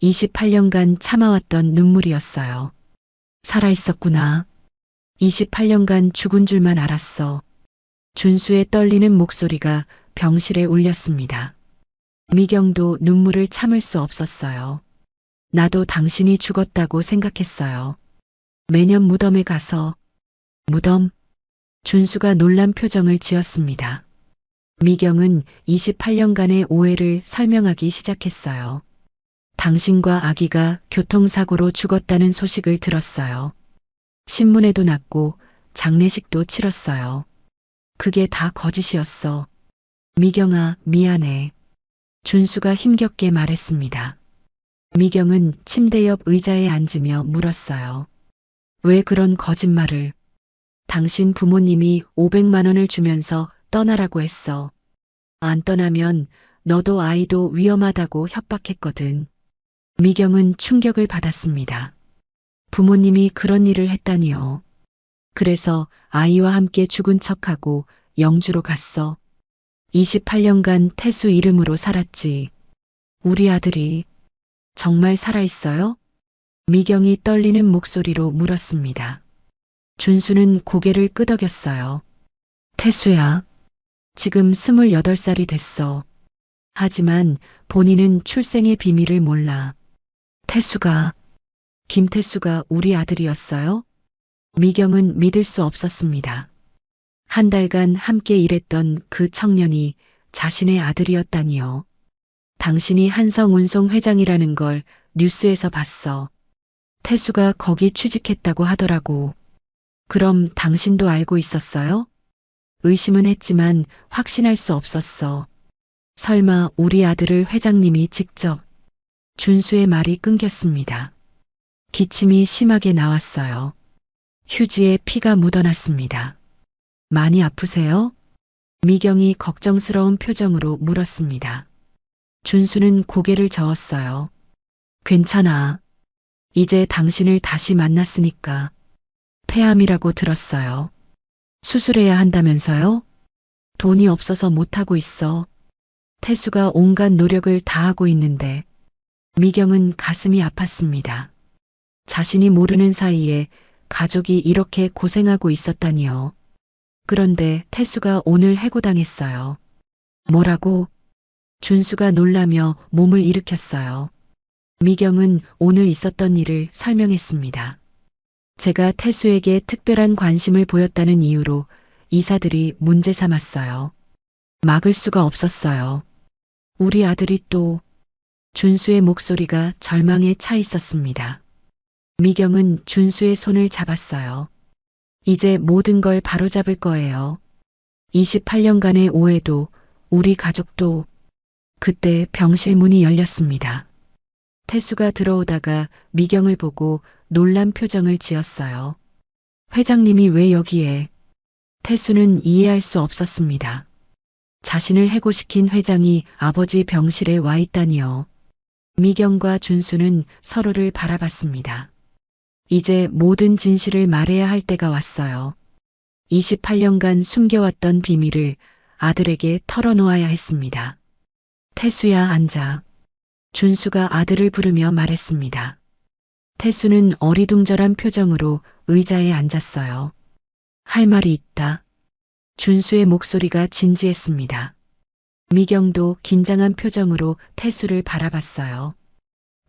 28년간 참아왔던 눈물이었어요. 살아있었구나. 28년간 죽은 줄만 알았어. 준수의 떨리는 목소리가 병실에 울렸습니다. 미경도 눈물을 참을 수 없었어요. 나도 당신이 죽었다고 생각했어요. 매년 무덤에 가서. 무덤? 준수가 놀란 표정을 지었습니다. 미경은 28년간의 오해를 설명하기 시작했어요. 당신과 아기가 교통사고로 죽었다는 소식을 들었어요. 신문에도 났고 장례식도 치렀어요. 그게 다 거짓이었어. 미경아, 미안해. 준수가 힘겹게 말했습니다. 미경은 침대 옆 의자에 앉으며 물었어요. 왜 그런 거짓말을? 당신 부모님이 500만 원을 주면서 떠나라고 했어. 안 떠나면 너도 아이도 위험하다고 협박했거든. 미경은 충격을 받았습니다. 부모님이 그런 일을 했다니요. 그래서 아이와 함께 죽은 척하고 영주로 갔어. 28년간 태수 이름으로 살았지. 우리 아들이 정말 살아있어요? 미경이 떨리는 목소리로 물었습니다. 준수는 고개를 끄덕였어요. 태수야, 지금 28살이 됐어. 하지만 본인은 출생의 비밀을 몰라. 태수가, 김태수가 우리 아들이었어요? 미경은 믿을 수 없었습니다. 한 달간 함께 일했던 그 청년이 자신의 아들이었다니요. 당신이 한성운송 회장이라는 걸 뉴스에서 봤어. 태수가 거기 취직했다고 하더라고. 그럼 당신도 알고 있었어요? 의심은 했지만 확신할 수 없었어. 설마 우리 아들을 회장님이 직접. 준수의 말이 끊겼습니다. 기침이 심하게 나왔어요. 휴지에 피가 묻어났습니다. 많이 아프세요? 미경이 걱정스러운 표정으로 물었습니다. 준수는 고개를 저었어요. 괜찮아. 이제 당신을 다시 만났으니까. 폐암이라고 들었어요. 수술해야 한다면서요? 돈이 없어서 못하고 있어. 태수가 온갖 노력을 다하고 있는데 미경은 가슴이 아팠습니다. 자신이 모르는 사이에 가족이 이렇게 고생하고 있었다니요. 그런데 태수가 오늘 해고당했어요. 뭐라고? 준수가 놀라며 몸을 일으켰어요. 미경은 오늘 있었던 일을 설명했습니다. 제가 태수에게 특별한 관심을 보였다는 이유로 이사들이 문제 삼았어요. 막을 수가 없었어요. 우리 아들이 또... 준수의 목소리가 절망에 차 있었습니다. 미경은 준수의 손을 잡았어요. 이제 모든 걸 바로잡을 거예요. 28년간의 오해도 우리 가족도. 그때 병실 문이 열렸습니다. 태수가 들어오다가 미경을 보고 놀란 표정을 지었어요. 회장님이 왜 여기에? 태수는 이해할 수 없었습니다. 자신을 해고시킨 회장이 아버지 병실에 와 있다니요. 미경과 준수는 서로를 바라봤습니다. 이제 모든 진실을 말해야 할 때가 왔어요. 28년간 숨겨왔던 비밀을 아들에게 털어놓아야 했습니다. 태수야, 앉아. 준수가 아들을 부르며 말했습니다. 태수는 어리둥절한 표정으로 의자에 앉았어요. 할 말이 있다. 준수의 목소리가 진지했습니다. 미경도 긴장한 표정으로 태수를 바라봤어요.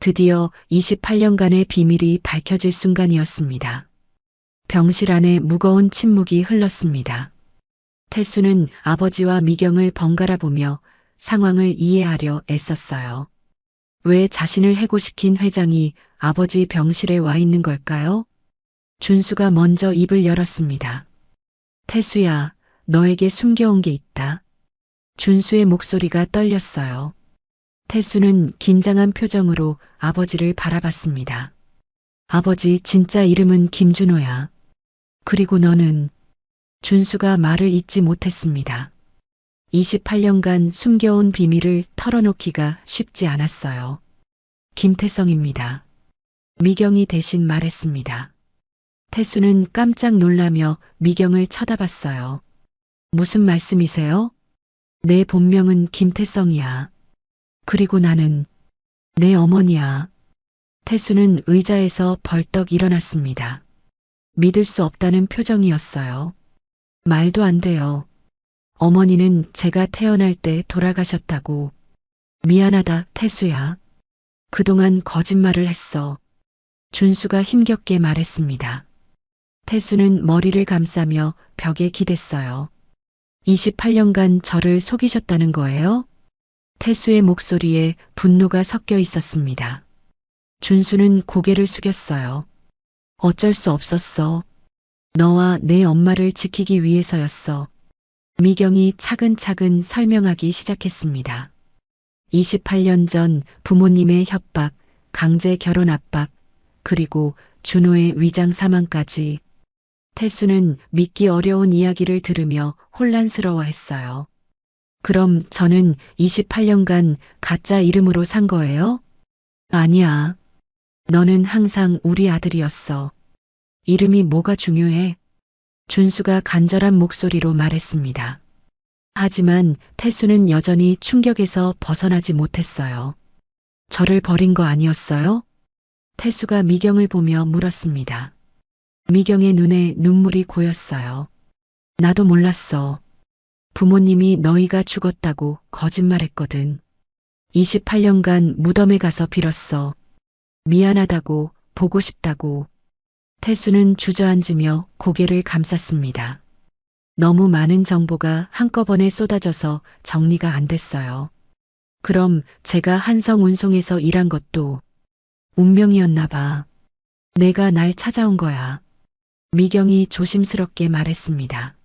드디어 28년간의 비밀이 밝혀질 순간이었습니다. 병실 안에 무거운 침묵이 흘렀습니다. 태수는 아버지와 미경을 번갈아 보며 상황을 이해하려 애썼어요. 왜 자신을 해고시킨 회장이 아버지 병실에 와 있는 걸까요? 준수가 먼저 입을 열었습니다. 태수야, 너에게 숨겨온 게 있다. 준수의 목소리가 떨렸어요. 태수는 긴장한 표정으로 아버지를 바라봤습니다. 아버지, 진짜 이름은 김준호야. 그리고 너는... 준수가 말을 잇지 못했습니다. 28년간 숨겨온 비밀을 털어놓기가 쉽지 않았어요. 김태성입니다. 미경이 대신 말했습니다. 태수는 깜짝 놀라며 미경을 쳐다봤어요. 무슨 말씀이세요? 내 본명은 김태성이야. 그리고 나는 내 어머니야. 태수는 의자에서 벌떡 일어났습니다. 믿을 수 없다는 표정이었어요. 말도 안 돼요. 어머니는 제가 태어날 때 돌아가셨다고. 미안하다, 태수야. 그동안 거짓말을 했어. 준수가 힘겹게 말했습니다. 태수는 머리를 감싸며 벽에 기댔어요. 28년간 저를 속이셨다는 거예요? 태수의 목소리에 분노가 섞여 있었습니다. 준수는 고개를 숙였어요. 어쩔 수 없었어. 너와 내 엄마를 지키기 위해서였어. 미경이 차근차근 설명하기 시작했습니다. 28년 전 부모님의 협박, 강제 결혼 압박, 그리고 준호의 위장 사망까지. 태수는 믿기 어려운 이야기를 들으며 혼란스러워했어요. 그럼 저는 28년간 가짜 이름으로 산 거예요? 아니야. 너는 항상 우리 아들이었어. 이름이 뭐가 중요해? 준수가 간절한 목소리로 말했습니다. 하지만 태수는 여전히 충격에서 벗어나지 못했어요. 저를 버린 거 아니었어요? 태수가 미경을 보며 물었습니다. 미경의 눈에 눈물이 고였어요. 나도 몰랐어. 부모님이 너희가 죽었다고 거짓말했거든. 28년간 무덤에 가서 빌었어. 미안하다고, 보고 싶다고. 태수는 주저앉으며 고개를 감쌌습니다. 너무 많은 정보가 한꺼번에 쏟아져서 정리가 안 됐어요. 그럼 제가 한성운송에서 일한 것도 운명이었나 봐. 내가 날 찾아온 거야. 미경이 조심스럽게 말했습니다.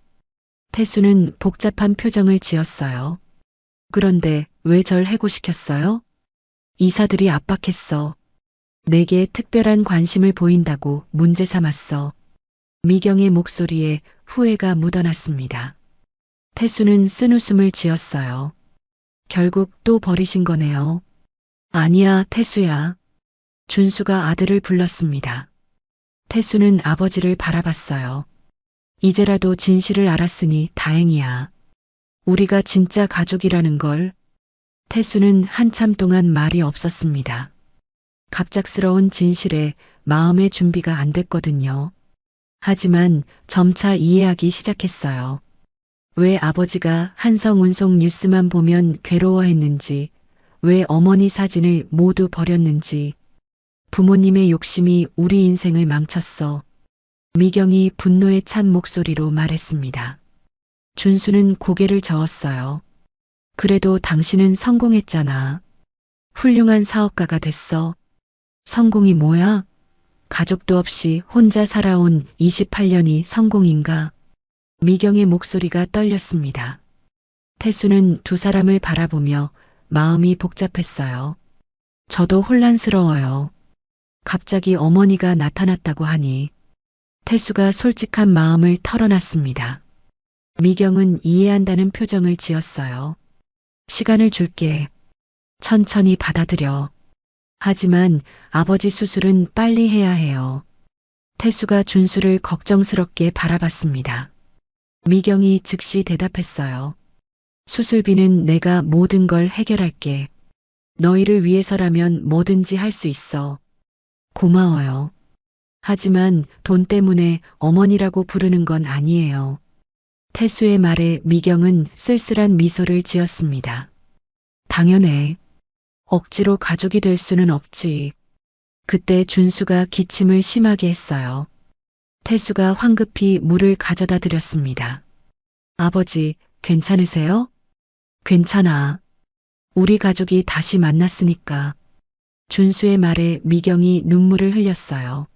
태수는 복잡한 표정을 지었어요. 그런데 왜 절 해고시켰어요? 이사들이 압박했어. 내게 특별한 관심을 보인다고 문제 삼았어. 미경의 목소리에 후회가 묻어났습니다. 태수는 쓴웃음을 지었어요. 결국 또 버리신 거네요. 아니야, 태수야. 준수가 아들을 불렀습니다. 태수는 아버지를 바라봤어요. 이제라도 진실을 알았으니 다행이야. 우리가 진짜 가족이라는 걸. 태수는 한참 동안 말이 없었습니다. 갑작스러운 진실에 마음의 준비가 안 됐거든요. 하지만 점차 이해하기 시작했어요. 왜 아버지가 한성운송 뉴스만 보면 괴로워했는지, 왜 어머니 사진을 모두 버렸는지, 부모님의 욕심이 우리 인생을 망쳤어. 미경이 분노에 찬 목소리로 말했습니다. 준수는 고개를 저었어요. 그래도 당신은 성공했잖아. 훌륭한 사업가가 됐어. 성공이 뭐야? 가족도 없이 혼자 살아온 28년이 성공인가? 미경의 목소리가 떨렸습니다. 태수는 두 사람을 바라보며 마음이 복잡했어요. 저도 혼란스러워요. 갑자기 어머니가 나타났다고 하니 태수가 솔직한 마음을 털어놨습니다. 미경은 이해한다는 표정을 지었어요. 시간을 줄게. 천천히 받아들여. 하지만 아버지 수술은 빨리 해야 해요. 태수가 준수를 걱정스럽게 바라봤습니다. 미경이 즉시 대답했어요. 수술비는 내가 모든 걸 해결할게. 너희를 위해서라면 뭐든지 할 수 있어. 고마워요. 하지만 돈 때문에 어머니라고 부르는 건 아니에요. 태수의 말에 미경은 쓸쓸한 미소를 지었습니다. 당연해. 억지로 가족이 될 수는 없지. 그때 준수가 기침을 심하게 했어요. 태수가 황급히 물을 가져다 드렸습니다. 아버지, 괜찮으세요? 괜찮아. 우리 가족이 다시 만났으니까. 준수의 말에 미경이 눈물을 흘렸어요.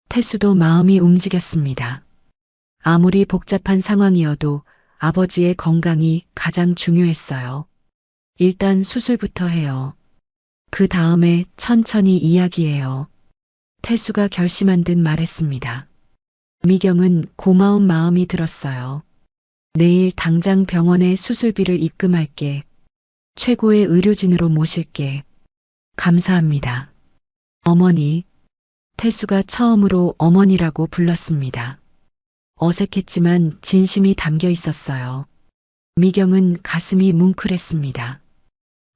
태수도 마음이 움직였습니다. 아무리 복잡한 상황이어도 아버지의 건강이 가장 중요했어요. 일단 수술부터 해요. 그 다음에 천천히 이야기해요. 태수가 결심한 듯 말했습니다. 미경은 고마운 마음이 들었어요. 내일 당장 병원에 수술비를 입금할게. 최고의 의료진으로 모실게. 감사합니다. 어머니. 태수가 처음으로 어머니라고 불렀습니다. 어색했지만 진심이 담겨 있었어요. 미경은 가슴이 뭉클했습니다.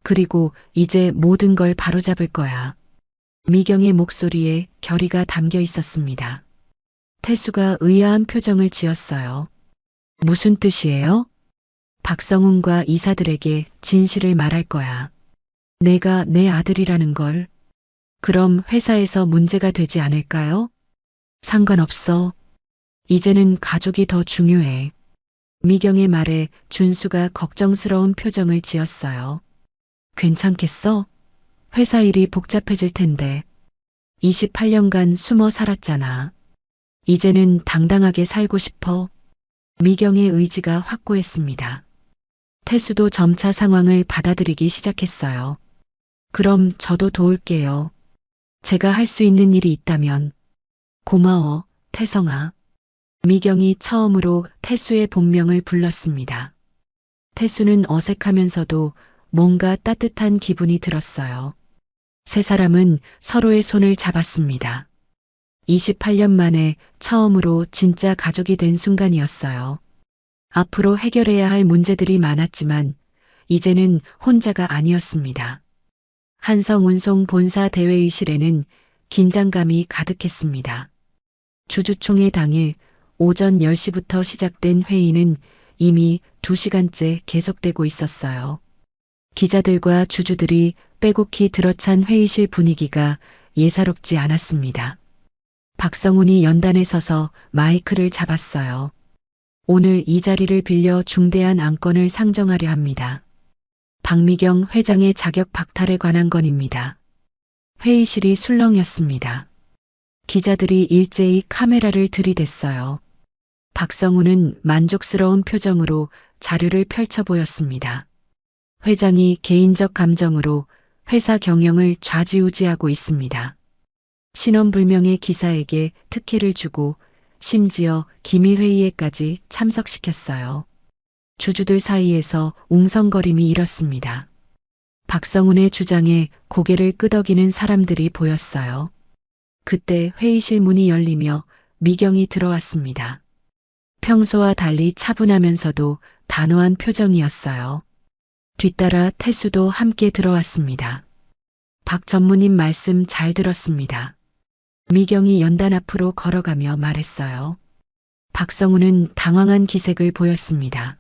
그리고 이제 모든 걸 바로잡을 거야. 미경의 목소리에 결의가 담겨 있었습니다. 태수가 의아한 표정을 지었어요. 무슨 뜻이에요? 박성훈과 이사들에게 진실을 말할 거야. 내가 내 아들이라는 걸. 그럼 회사에서 문제가 되지 않을까요? 상관없어. 이제는 가족이 더 중요해. 미경의 말에 준수가 걱정스러운 표정을 지었어요. 괜찮겠어? 회사 일이 복잡해질 텐데. 28년간 숨어 살았잖아. 이제는 당당하게 살고 싶어. 미경의 의지가 확고했습니다. 태수도 점차 상황을 받아들이기 시작했어요. 그럼 저도 도울게요. 제가 할 수 있는 일이 있다면. 고마워, 태성아. 미경이 처음으로 태수의 본명을 불렀습니다. 태수는 어색하면서도 뭔가 따뜻한 기분이 들었어요. 세 사람은 서로의 손을 잡았습니다. 28년 만에 처음으로 진짜 가족이 된 순간이었어요. 앞으로 해결해야 할 문제들이 많았지만 이제는 혼자가 아니었습니다. 한성운송 본사 대회의실에는 긴장감이 가득했습니다. 주주총회 당일 오전 10시부터 시작된 회의는 이미 2시간째 계속되고 있었어요. 기자들과 주주들이 빼곡히 들어찬 회의실 분위기가 예사롭지 않았습니다. 박성훈이 연단에 서서 마이크를 잡았어요. 오늘 이 자리를 빌려 중대한 안건을 상정하려 합니다. 박미경 회장의 자격 박탈에 관한 건입니다. 회의실이 술렁였습니다. 기자들이 일제히 카메라를 들이댔어요. 박성훈은 만족스러운 표정으로 자료를 펼쳐 보였습니다. 회장이 개인적 감정으로 회사 경영을 좌지우지하고 있습니다. 신원불명의 기사에게 특혜를 주고 심지어 기밀회의에까지 참석시켰어요. 주주들 사이에서 웅성거림이 일었습니다. 박성훈의 주장에 고개를 끄덕이는 사람들이 보였어요. 그때 회의실 문이 열리며 미경이 들어왔습니다. 평소와 달리 차분하면서도 단호한 표정이었어요. 뒤따라 태수도 함께 들어왔습니다. 박 전무님 말씀 잘 들었습니다. 미경이 연단 앞으로 걸어가며 말했어요. 박성우는 당황한 기색을 보였습니다.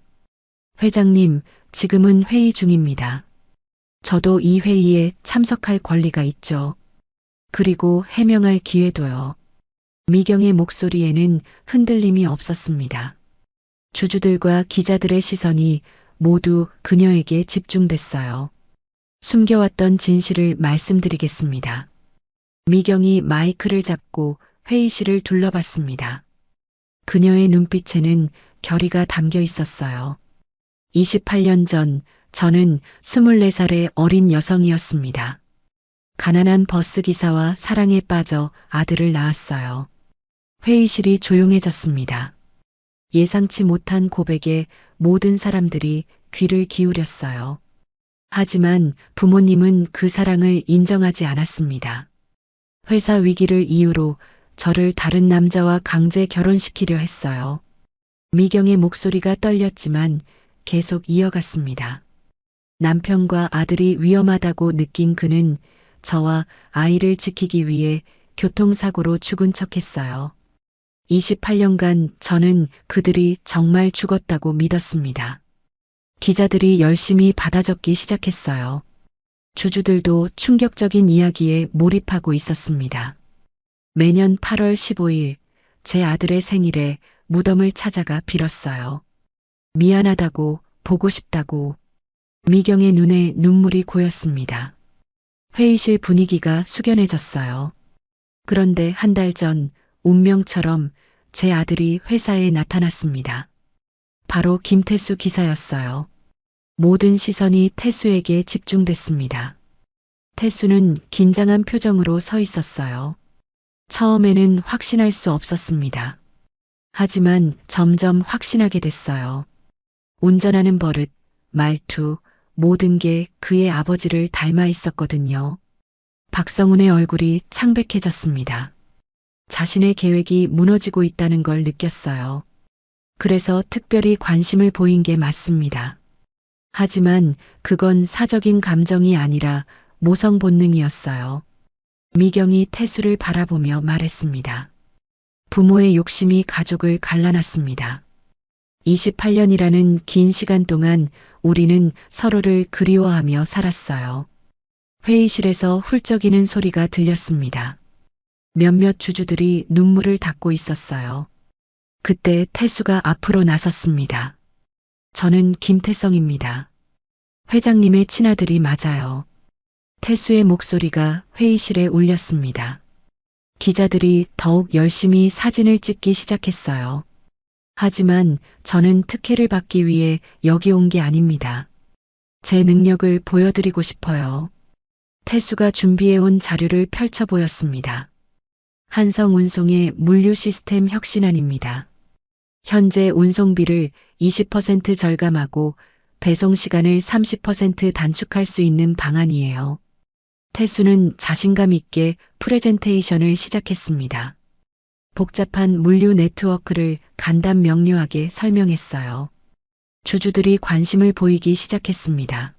회장님, 지금은 회의 중입니다. 저도 이 회의에 참석할 권리가 있죠. 그리고 해명할 기회도요. 미경의 목소리에는 흔들림이 없었습니다. 주주들과 기자들의 시선이 모두 그녀에게 집중됐어요. 숨겨왔던 진실을 말씀드리겠습니다. 미경이 마이크를 잡고 회의실을 둘러봤습니다. 그녀의 눈빛에는 결의가 담겨 있었어요. 28년 전 저는 24살의 어린 여성이었습니다. 가난한 버스 기사와 사랑에 빠져 아들을 낳았어요. 회의실이 조용해졌습니다. 예상치 못한 고백에 모든 사람들이 귀를 기울였어요. 하지만 부모님은 그 사랑을 인정하지 않았습니다. 회사 위기를 이유로 저를 다른 남자와 강제 결혼시키려 했어요. 미경의 목소리가 떨렸지만 계속 이어갔습니다. 남편과 아들이 위험하다고 느낀 그는 저와 아이를 지키기 위해 교통사고로 죽은 척했어요. 28년간 저는 그들이 정말 죽었다고 믿었습니다. 기자들이 열심히 받아적기 시작했어요. 주주들도 충격적인 이야기에 몰입하고 있었습니다. 매년 8월 15일 제 아들의 생일에 무덤을 찾아가 빌었어요. 미안하다고, 보고 싶다고. 미경의 눈에 눈물이 고였습니다. 회의실 분위기가 숙연해졌어요. 그런데 한 달 전 운명처럼 제 아들이 회사에 나타났습니다. 바로 김태수 기사였어요. 모든 시선이 태수에게 집중됐습니다. 태수는 긴장한 표정으로 서 있었어요. 처음에는 확신할 수 없었습니다. 하지만 점점 확신하게 됐어요. 운전하는 버릇, 말투, 모든 게 그의 아버지를 닮아 있었거든요. 박성훈의 얼굴이 창백해졌습니다. 자신의 계획이 무너지고 있다는 걸 느꼈어요. 그래서 특별히 관심을 보인 게 맞습니다. 하지만 그건 사적인 감정이 아니라 모성 본능이었어요. 미경이 태수를 바라보며 말했습니다. 부모의 욕심이 가족을 갈라놨습니다. 28년이라는 긴 시간 동안 우리는 서로를 그리워하며 살았어요. 회의실에서 훌쩍이는 소리가 들렸습니다. 몇몇 주주들이 눈물을 닦고 있었어요. 그때 태수가 앞으로 나섰습니다. 저는 김태성입니다. 회장님의 친아들이 맞아요. 태수의 목소리가 회의실에 울렸습니다. 기자들이 더욱 열심히 사진을 찍기 시작했어요. 하지만 저는 특혜를 받기 위해 여기 온 게 아닙니다. 제 능력을 보여드리고 싶어요. 태수가 준비해온 자료를 펼쳐 보였습니다. 한성운송의 물류 시스템 혁신안입니다. 현재 운송비를 20% 절감하고 배송 시간을 30% 단축할 수 있는 방안이에요. 태수는 자신감 있게 프레젠테이션을 시작했습니다. 복잡한 물류 네트워크를 간단 명료하게 설명했어요. 주주들이 관심을 보이기 시작했습니다.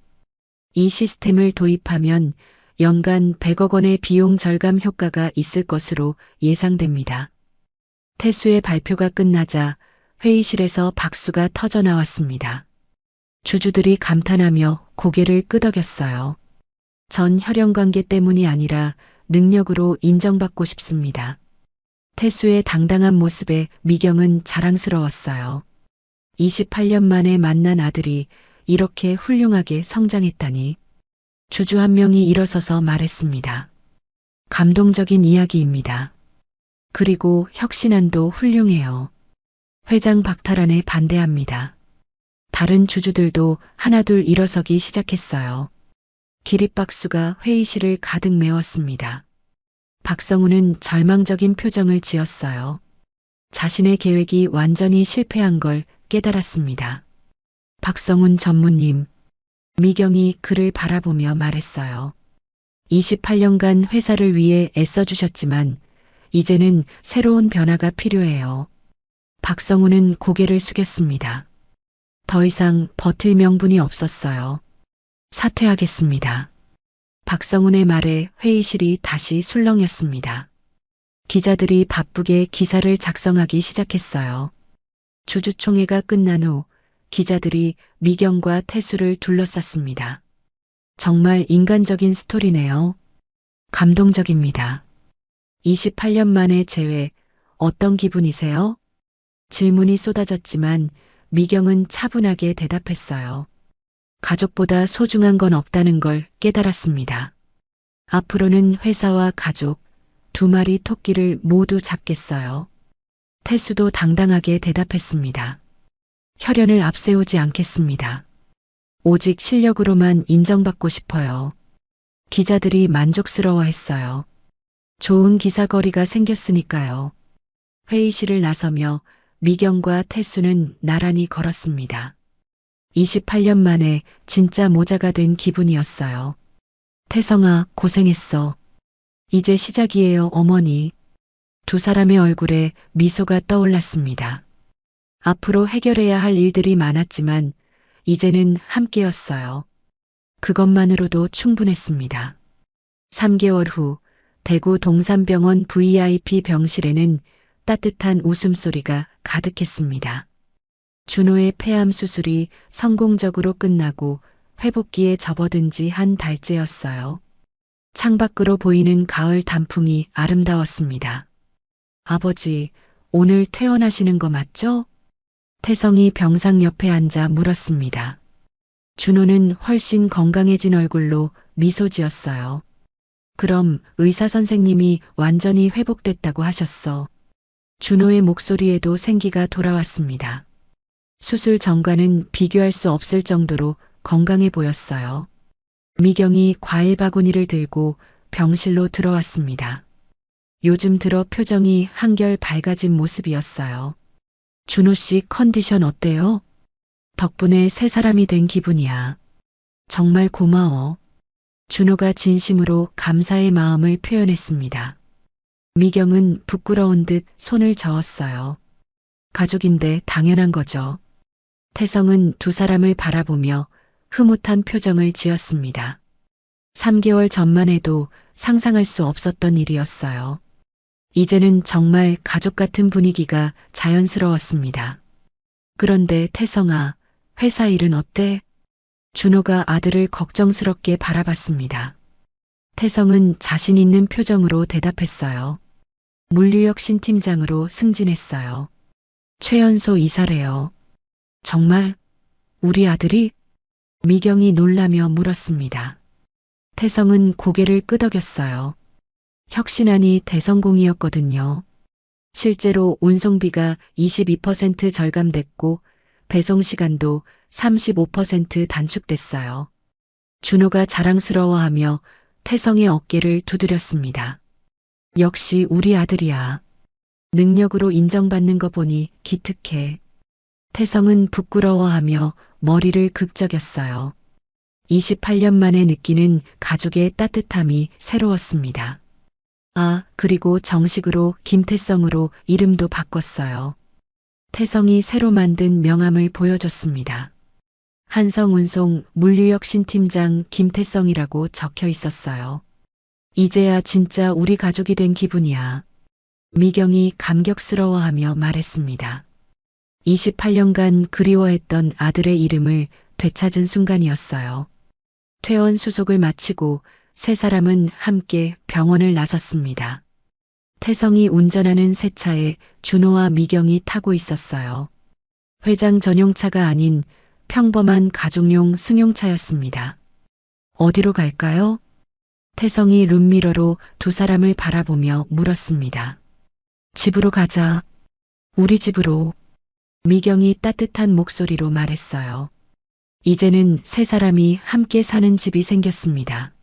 이 시스템을 도입하면 연간 100억 원의 비용 절감 효과가 있을 것으로 예상됩니다. 태수의 발표가 끝나자 회의실에서 박수가 터져 나왔습니다. 주주들이 감탄하며 고개를 끄덕였어요. 전 혈연 관계 때문이 아니라 능력으로 인정받고 싶습니다. 태수의 당당한 모습에 미경은 자랑스러웠어요. 28년 만에 만난 아들이 이렇게 훌륭하게 성장했다니. 주주 한 명이 일어서서 말했습니다. 감동적인 이야기입니다. 그리고 혁신안도 훌륭해요. 회장 박탈안에 반대합니다. 다른 주주들도 하나둘 일어서기 시작했어요. 기립박수가 회의실을 가득 메웠습니다. 박성우는 절망적인 표정을 지었어요. 자신의 계획이 완전히 실패한 걸 깨달았습니다. 박성훈 전무님, 미경이 그를 바라보며 말했어요. 28년간 회사를 위해 애써주셨지만 이제는 새로운 변화가 필요해요. 박성우는 고개를 숙였습니다. 더 이상 버틸 명분이 없었어요. 사퇴하겠습니다. 박성훈의 말에 회의실이 다시 술렁였습니다. 기자들이 바쁘게 기사를 작성하기 시작했어요. 주주총회가 끝난 후 기자들이 미경과 태수를 둘러쌌습니다. 정말 인간적인 스토리네요. 감동적입니다. 28년 만에 재회, 어떤 기분이세요? 질문이 쏟아졌지만 미경은 차분하게 대답했어요. 가족보다 소중한 건 없다는 걸 깨달았습니다. 앞으로는 회사와 가족, 두 마리 토끼를 모두 잡겠어요. 태수도 당당하게 대답했습니다. 혈연을 앞세우지 않겠습니다. 오직 실력으로만 인정받고 싶어요. 기자들이 만족스러워했어요. 좋은 기사거리가 생겼으니까요. 회의실을 나서며 미경과 태수는 나란히 걸었습니다. 28년 만에 진짜 모자가 된 기분이었어요. 태성아, 고생했어. 이제 시작이에요, 어머니. 두 사람의 얼굴에 미소가 떠올랐습니다. 앞으로 해결해야 할 일들이 많았지만 이제는 함께였어요. 그것만으로도 충분했습니다. 3개월 후 대구 동산병원 VIP 병실에는 따뜻한 웃음소리가 가득했습니다. 준호의 폐암 수술이 성공적으로 끝나고 회복기에 접어든 지 한 달째였어요. 창밖으로 보이는 가을 단풍이 아름다웠습니다. 아버지, 오늘 퇴원하시는 거 맞죠? 태성이 병상 옆에 앉아 물었습니다. 준호는 훨씬 건강해진 얼굴로 미소 지었어요. 그럼 의사 선생님이 완전히 회복됐다고 하셨어. 준호의 목소리에도 생기가 돌아왔습니다. 수술 전과는 비교할 수 없을 정도로 건강해 보였어요. 미경이 과일 바구니를 들고 병실로 들어왔습니다. 요즘 들어 표정이 한결 밝아진 모습이었어요. 준호 씨 컨디션 어때요? 덕분에 새 사람이 된 기분이야. 정말 고마워. 준호가 진심으로 감사의 마음을 표현했습니다. 미경은 부끄러운 듯 손을 저었어요. 가족인데 당연한 거죠. 태성은 두 사람을 바라보며 흐뭇한 표정을 지었습니다. 3개월 전만 해도 상상할 수 없었던 일이었어요. 이제는 정말 가족 같은 분위기가 자연스러웠습니다. 그런데 태성아, 회사 일은 어때? 준호가 아들을 걱정스럽게 바라봤습니다. 태성은 자신 있는 표정으로 대답했어요. 물류역 신팀장으로 승진했어요. 최연소 이사래요. 정말? 우리 아들이? 미경이 놀라며 물었습니다. 태성은 고개를 끄덕였어요. 혁신안이 대성공이었거든요. 실제로 운송비가 22% 절감됐고 배송 시간도 35% 단축됐어요. 준호가 자랑스러워하며 태성의 어깨를 두드렸습니다. 역시 우리 아들이야. 능력으로 인정받는 거 보니 기특해. 태성은 부끄러워하며 머리를 극적였어요. 28년 만에 느끼는 가족의 따뜻함이 새로웠습니다. 아, 그리고 정식으로 김태성으로 이름도 바꿨어요. 태성이 새로 만든 명함을 보여줬습니다. 한성운송 물류역 신팀장 김태성이라고 적혀 있었어요. 이제야 진짜 우리 가족이 된 기분이야. 미경이 감격스러워하며 말했습니다. 28년간 그리워했던 아들의 이름을 되찾은 순간이었어요. 퇴원 수속을 마치고 세 사람은 함께 병원을 나섰습니다. 태성이 운전하는 새 차에 준호와 미경이 타고 있었어요. 회장 전용차가 아닌 평범한 가족용 승용차였습니다. 어디로 갈까요? 태성이 룸미러로 두 사람을 바라보며 물었습니다. 집으로 가자. 우리 집으로. 미경이 따뜻한 목소리로 말했어요. 이제는 세 사람이 함께 사는 집이 생겼습니다.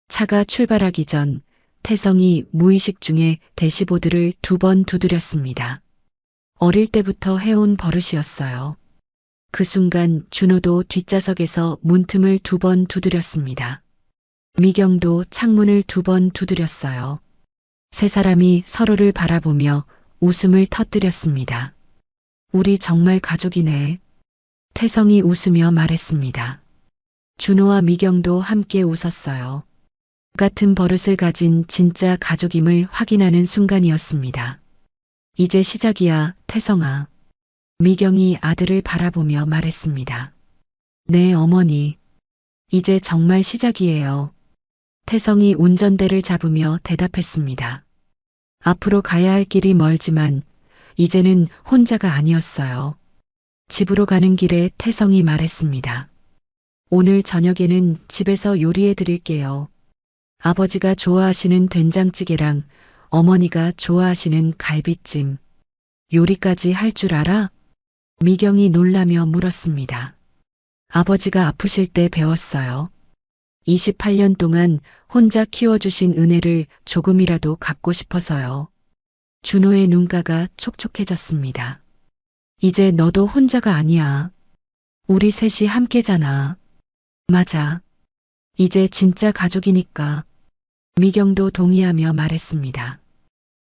차가 출발하기 전 태성이 무의식 중에 대시보드를 2번 두드렸습니다. 어릴 때부터 해온 버릇이었어요. 그 순간 준호도 뒷좌석에서 문틈을 2번 두드렸습니다. 미경도 창문을 2번 두드렸어요. 세 사람이 서로를 바라보며 웃음을 터뜨렸습니다. 우리 정말 가족이네. 태성이 웃으며 말했습니다. 준호와 미경도 함께 웃었어요. 같은 버릇을 가진 진짜 가족임을 확인하는 순간이었습니다. 이제 시작이야, 태성아. 미경이 아들을 바라보며 말했습니다. 네, 어머니. 이제 정말 시작이에요. 태성이 운전대를 잡으며 대답했습니다. 앞으로 가야 할 길이 멀지만 이제는 혼자가 아니었어요. 집으로 가는 길에 태성이 말했습니다. 오늘 저녁에는 집에서 요리해 드릴게요. 아버지가 좋아하시는 된장찌개랑 어머니가 좋아하시는 갈비찜. 요리까지 할 줄 알아? 미경이 놀라며 물었습니다. 아버지가 아프실 때 배웠어요. 28년 동안 혼자 키워주신 은혜를 조금이라도 갚고 싶어서요. 준호의 눈가가 촉촉해졌습니다. 이제 너도 혼자가 아니야. 우리 셋이 함께잖아. 맞아. 이제 진짜 가족이니까. 미경도 동의하며 말했습니다.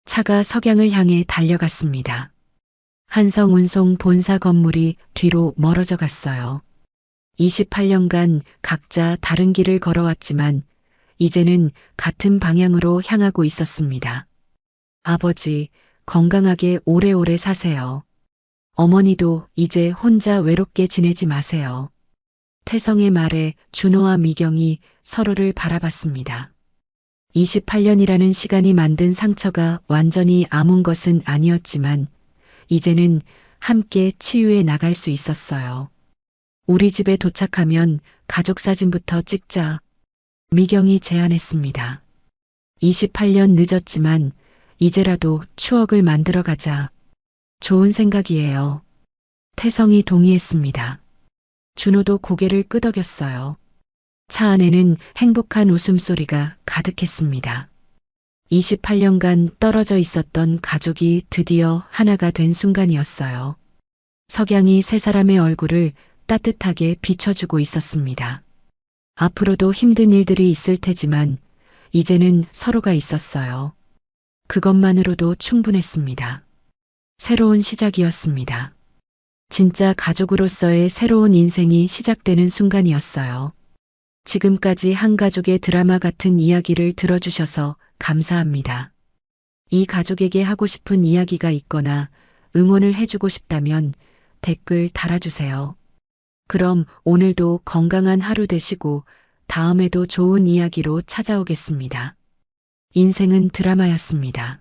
차가 석양을 향해 달려갔습니다. 한성운송 본사 건물이 뒤로 멀어져 갔어요. 28년간 각자 다른 길을 걸어왔지만 이제는 같은 방향으로 향하고 있었습니다. 아버지, 건강하게 오래오래 사세요. 어머니도 이제 혼자 외롭게 지내지 마세요. 태성의 말에 준호와 미경이 서로를 바라봤습니다. 28년이라는 시간이 만든 상처가 완전히 아문 것은 아니었지만 이제는 함께 치유해 나갈 수 있었어요. 우리 집에 도착하면 가족 사진부터 찍자. 미경이 제안했습니다. 28년 늦었지만 이제라도 추억을 만들어 가자. 좋은 생각이에요. 태성이 동의했습니다. 준호도 고개를 끄덕였어요. 차 안에는 행복한 웃음소리가 가득했습니다. 28년간 떨어져 있었던 가족이 드디어 하나가 된 순간이었어요. 석양이 세 사람의 얼굴을 따뜻하게 비춰주고 있었습니다. 앞으로도 힘든 일들이 있을 테지만 이제는 서로가 있었어요. 그것만으로도 충분했습니다. 새로운 시작이었습니다. 진짜 가족으로서의 새로운 인생이 시작되는 순간이었어요. 지금까지 한 가족의 드라마 같은 이야기를 들어주셔서 감사합니다. 이 가족에게 하고 싶은 이야기가 있거나 응원을 해주고 싶다면 댓글 달아주세요. 그럼 오늘도 건강한 하루 되시고 다음에도 좋은 이야기로 찾아오겠습니다. 인생은 드라마였습니다.